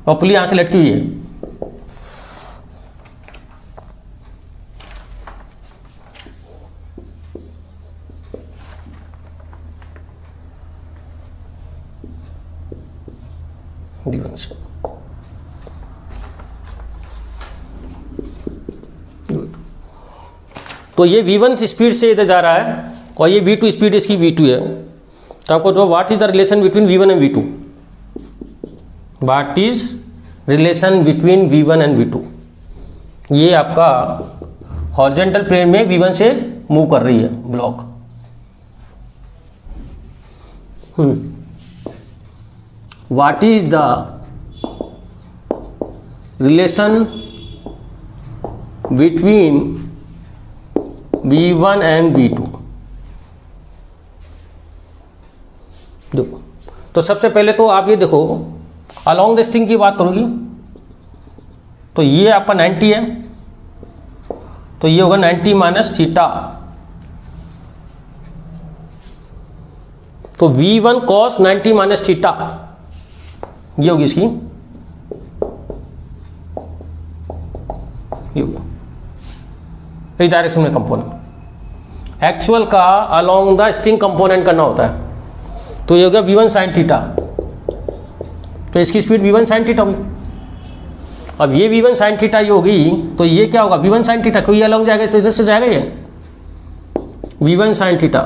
और पुली यहाँ से लटकी हुई है। तो ये V1 स्पीड से इधर जा रहा है, और ये V2 स्पीड इसकी V2 है, तो आपको जो what is the relation between V1 and V2, what is relation between V1 and V2, ये आपका हॉरिजेंटल प्लेन में V1 से मूव कर रही है block. What is the relation between V1 and V2? देखो, तो सबसे पहले तो आप ये देखो, अलोंग द स्ट्रिंग की बात करोगी तो ये आपका 90 है, तो ये होगा 90 माइनस थीटा, तो V1 कॉस 90 माइनस थीटा, ये होगी इसकी, इस डायरेक्शन में कंपोनेंट। एक्चुअल का अलोंग द स्ट्रिंग कंपोनेंट करना होता है, तो ये हो गया V1 साइन थीटा, तो इसकी स्पीड V1 साइन थीटा होगी। अब ये V1 साइन थीटा ये होगी, तो ये क्या होगा V1 साइन थीटा, क्योंकि ये अलोंग जाएगा तो इधर से जाएगा ये V1 साइन थीटा।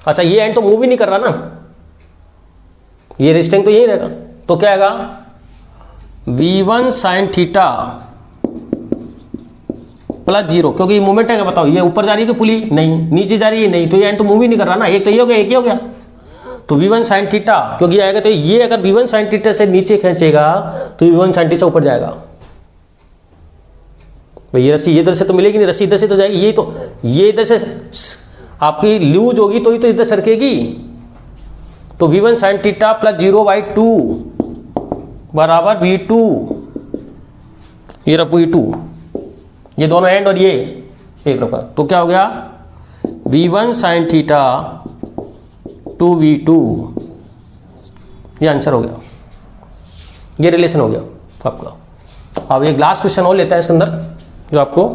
अच्छा, ये एंड तो मूव ही नहीं कर रहा ना, ये रेस्टिंग तो यही रहेगा, तो क्या आएगा V1 साइन थीटा प्लस 0, क्योंकि मूवमेंट है, बताओ ये ऊपर जा रही है कि पुली नहीं, नीचे जा रही है नहीं, तो ये एंड तो मूव ही नहीं कर रहा ना, एक तो ये हो गया, एक ही हो गया, तो V1 साइन थीटा क्योंकि आएगा, तो ये अगर V1 साइन थीटा से नीचे खींचेगा तो V1 साइन थीटा से ऊपर जाएगा। भाई ये रस्सी इधर से तो मिलेगी नहीं, रस्सी इधर से तो जाएगी, ये इधर से आपकी लूज होगी तो ये तो इधर सरकेगी, तो V1 साइन थीटा प्लस 0/2 बराबर V2, ये रहा V2, ये दोनों एंड और ये एक रखा, तो क्या हो गया V1 साइन थीटा 2V2, ये आंसर हो गया, ये रिलेशन हो गया आपका। अब एक लास्ट क्वेश्चन और लेता है इसके अंदर जो आपको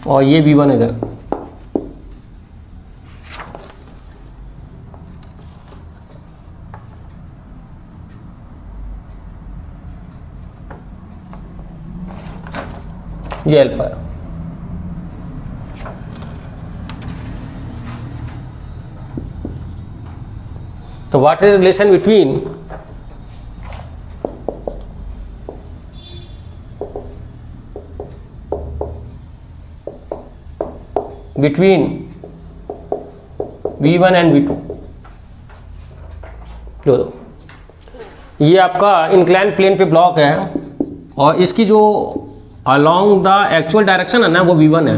और ये V1 इधर, ये अल्फा है। तो what is relation between V1 and V2? दो ये आपका इंक्लाइन प्लेन पे ब्लॉक है और इसकी जो अलोंग द एक्चुअल डायरेक्शन है ना वो V1 है,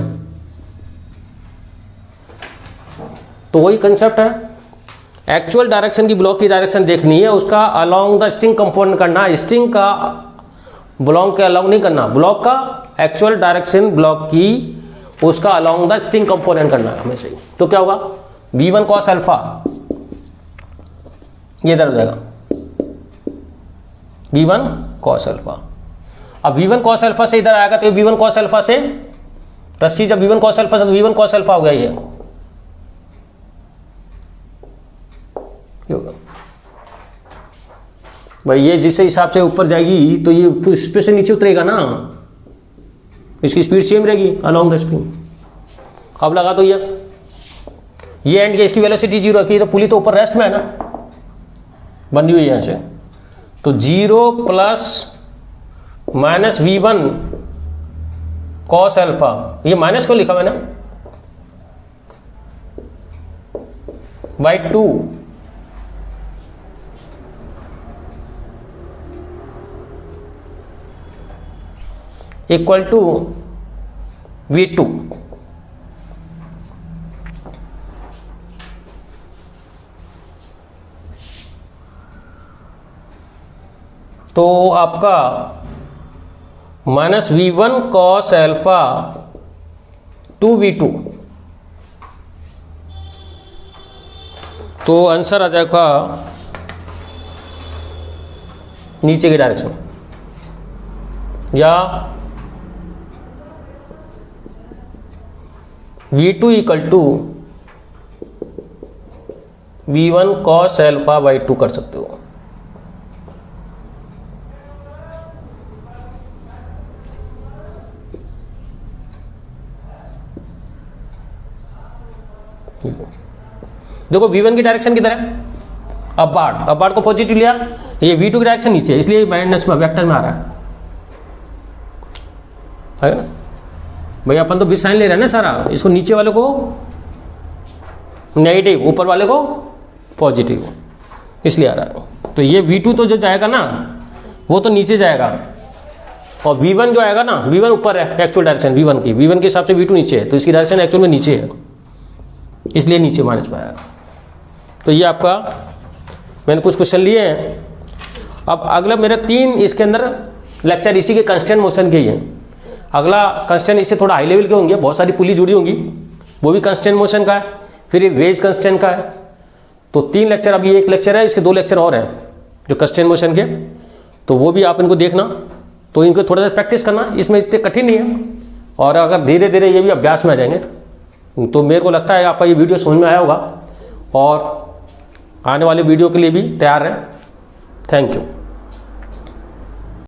तो वही कंसेप्ट है, एक्चुअल डायरेक्शन की ब्लॉक की डायरेक्शन देखनी है, उसका अलोंग द स्ट्रिंग कंपोनेंट करना, स्ट्रिंग का ब्लॉक के अलोंग नहीं करना, ब्लॉक का एक्चुअल डायरेक्शन ब्लॉक की उसका अलोंग द स्ट्रिंग कंपोनेंट करना है हमेशा ही। तो क्या होगा V1 कॉस अल्फा, ये इधर हो जाएगा V1 कॉस अल्फा। अब V1 कॉस अल्फा से इधर आएगा तो V1 कॉस अल्फा से रस्सी, जब V1 कॉस अल्फा से तो V1 कॉस अल्फा हो गया ये होगा भाई, ये जिस हिसाब से ऊपर जाएगी तो ये इस पे से नीचे उतरेगा ना, इसकी स्पीड सेम रहेगी अलोंग द स्ट्रिंग। अब लगा तो ये एंड के इसकी वेलोसिटी 0 रखी, तो पुली तो ऊपर रेस्ट में है ना, बंधी हुई है यहाँ से, तो 0 plus minus V1 cos alpha, ये माइनस को लिखा हुआ है ना, बाई 2 इक्वल टू V2। तो आपका minus V1 cos alpha to V2, तो आंसर आ जाएगा नीचे की डायरेक्शन, या V2 equal to V1 cos alpha by 2 कर सकते हो। देखो V1 की डायरेक्शन किधर है, अपवार्ड को पॉजिटिव लिया, ये V2 की डायरेक्शन नीचे है, इसलिए माइनस में वेक्टर में आ रहा है ना भैया। अपन तो साइन ले रहे हैं ना सारा, इसको नीचे वाले को नेगेटिव, ऊपर वाले को पॉजिटिव, इसलिए आ रहा है। तो ये V2 तो जो जाएगा ना वो तो नीचे जाएगा, और V1 जो आएगा ना, V1 ऊपर है एक्चुअल डायरेक्शन V1 के हिसाब से V2 नीचे है, तो इसकी डायरेक्शन एक्चुअल में नीचे है, इसलिए नीचे माइनस में आएगा। तो ये आपका मैंने कुछ क्वेश्चन लिए हैं। अब अगला मेरे 3 इसके अंदर लेक्चर इसी के कंस्टेंट मोशन के ही हैं। अगला कंस्टेंट इससे थोड़ा हाई लेवल के होंगे, बहुत सारी पुली जुड़ी होंगी, वो भी कंस्टेंट मोशन का है, फिर ये वेज कंस्टेंट का है। तो 3 लेक्चर, अभी 1 लेक्चर है, इसके 2 लेक्चर और हैं जो कंस्टेंट मोशन के, तो वो भी आप इनको देखना, तो इनको थोड़ा सा प्रैक्टिस करना, इसमें इतने कठिन नहीं है, और अगर धीरे धीरे ये भी अभ्यास में आ जाएंगे तो मेरे को लगता है आपका ये वीडियो समझ में आया होगा, और आने वाले वीडियो के लिए भी तैयार रहें। Thank you.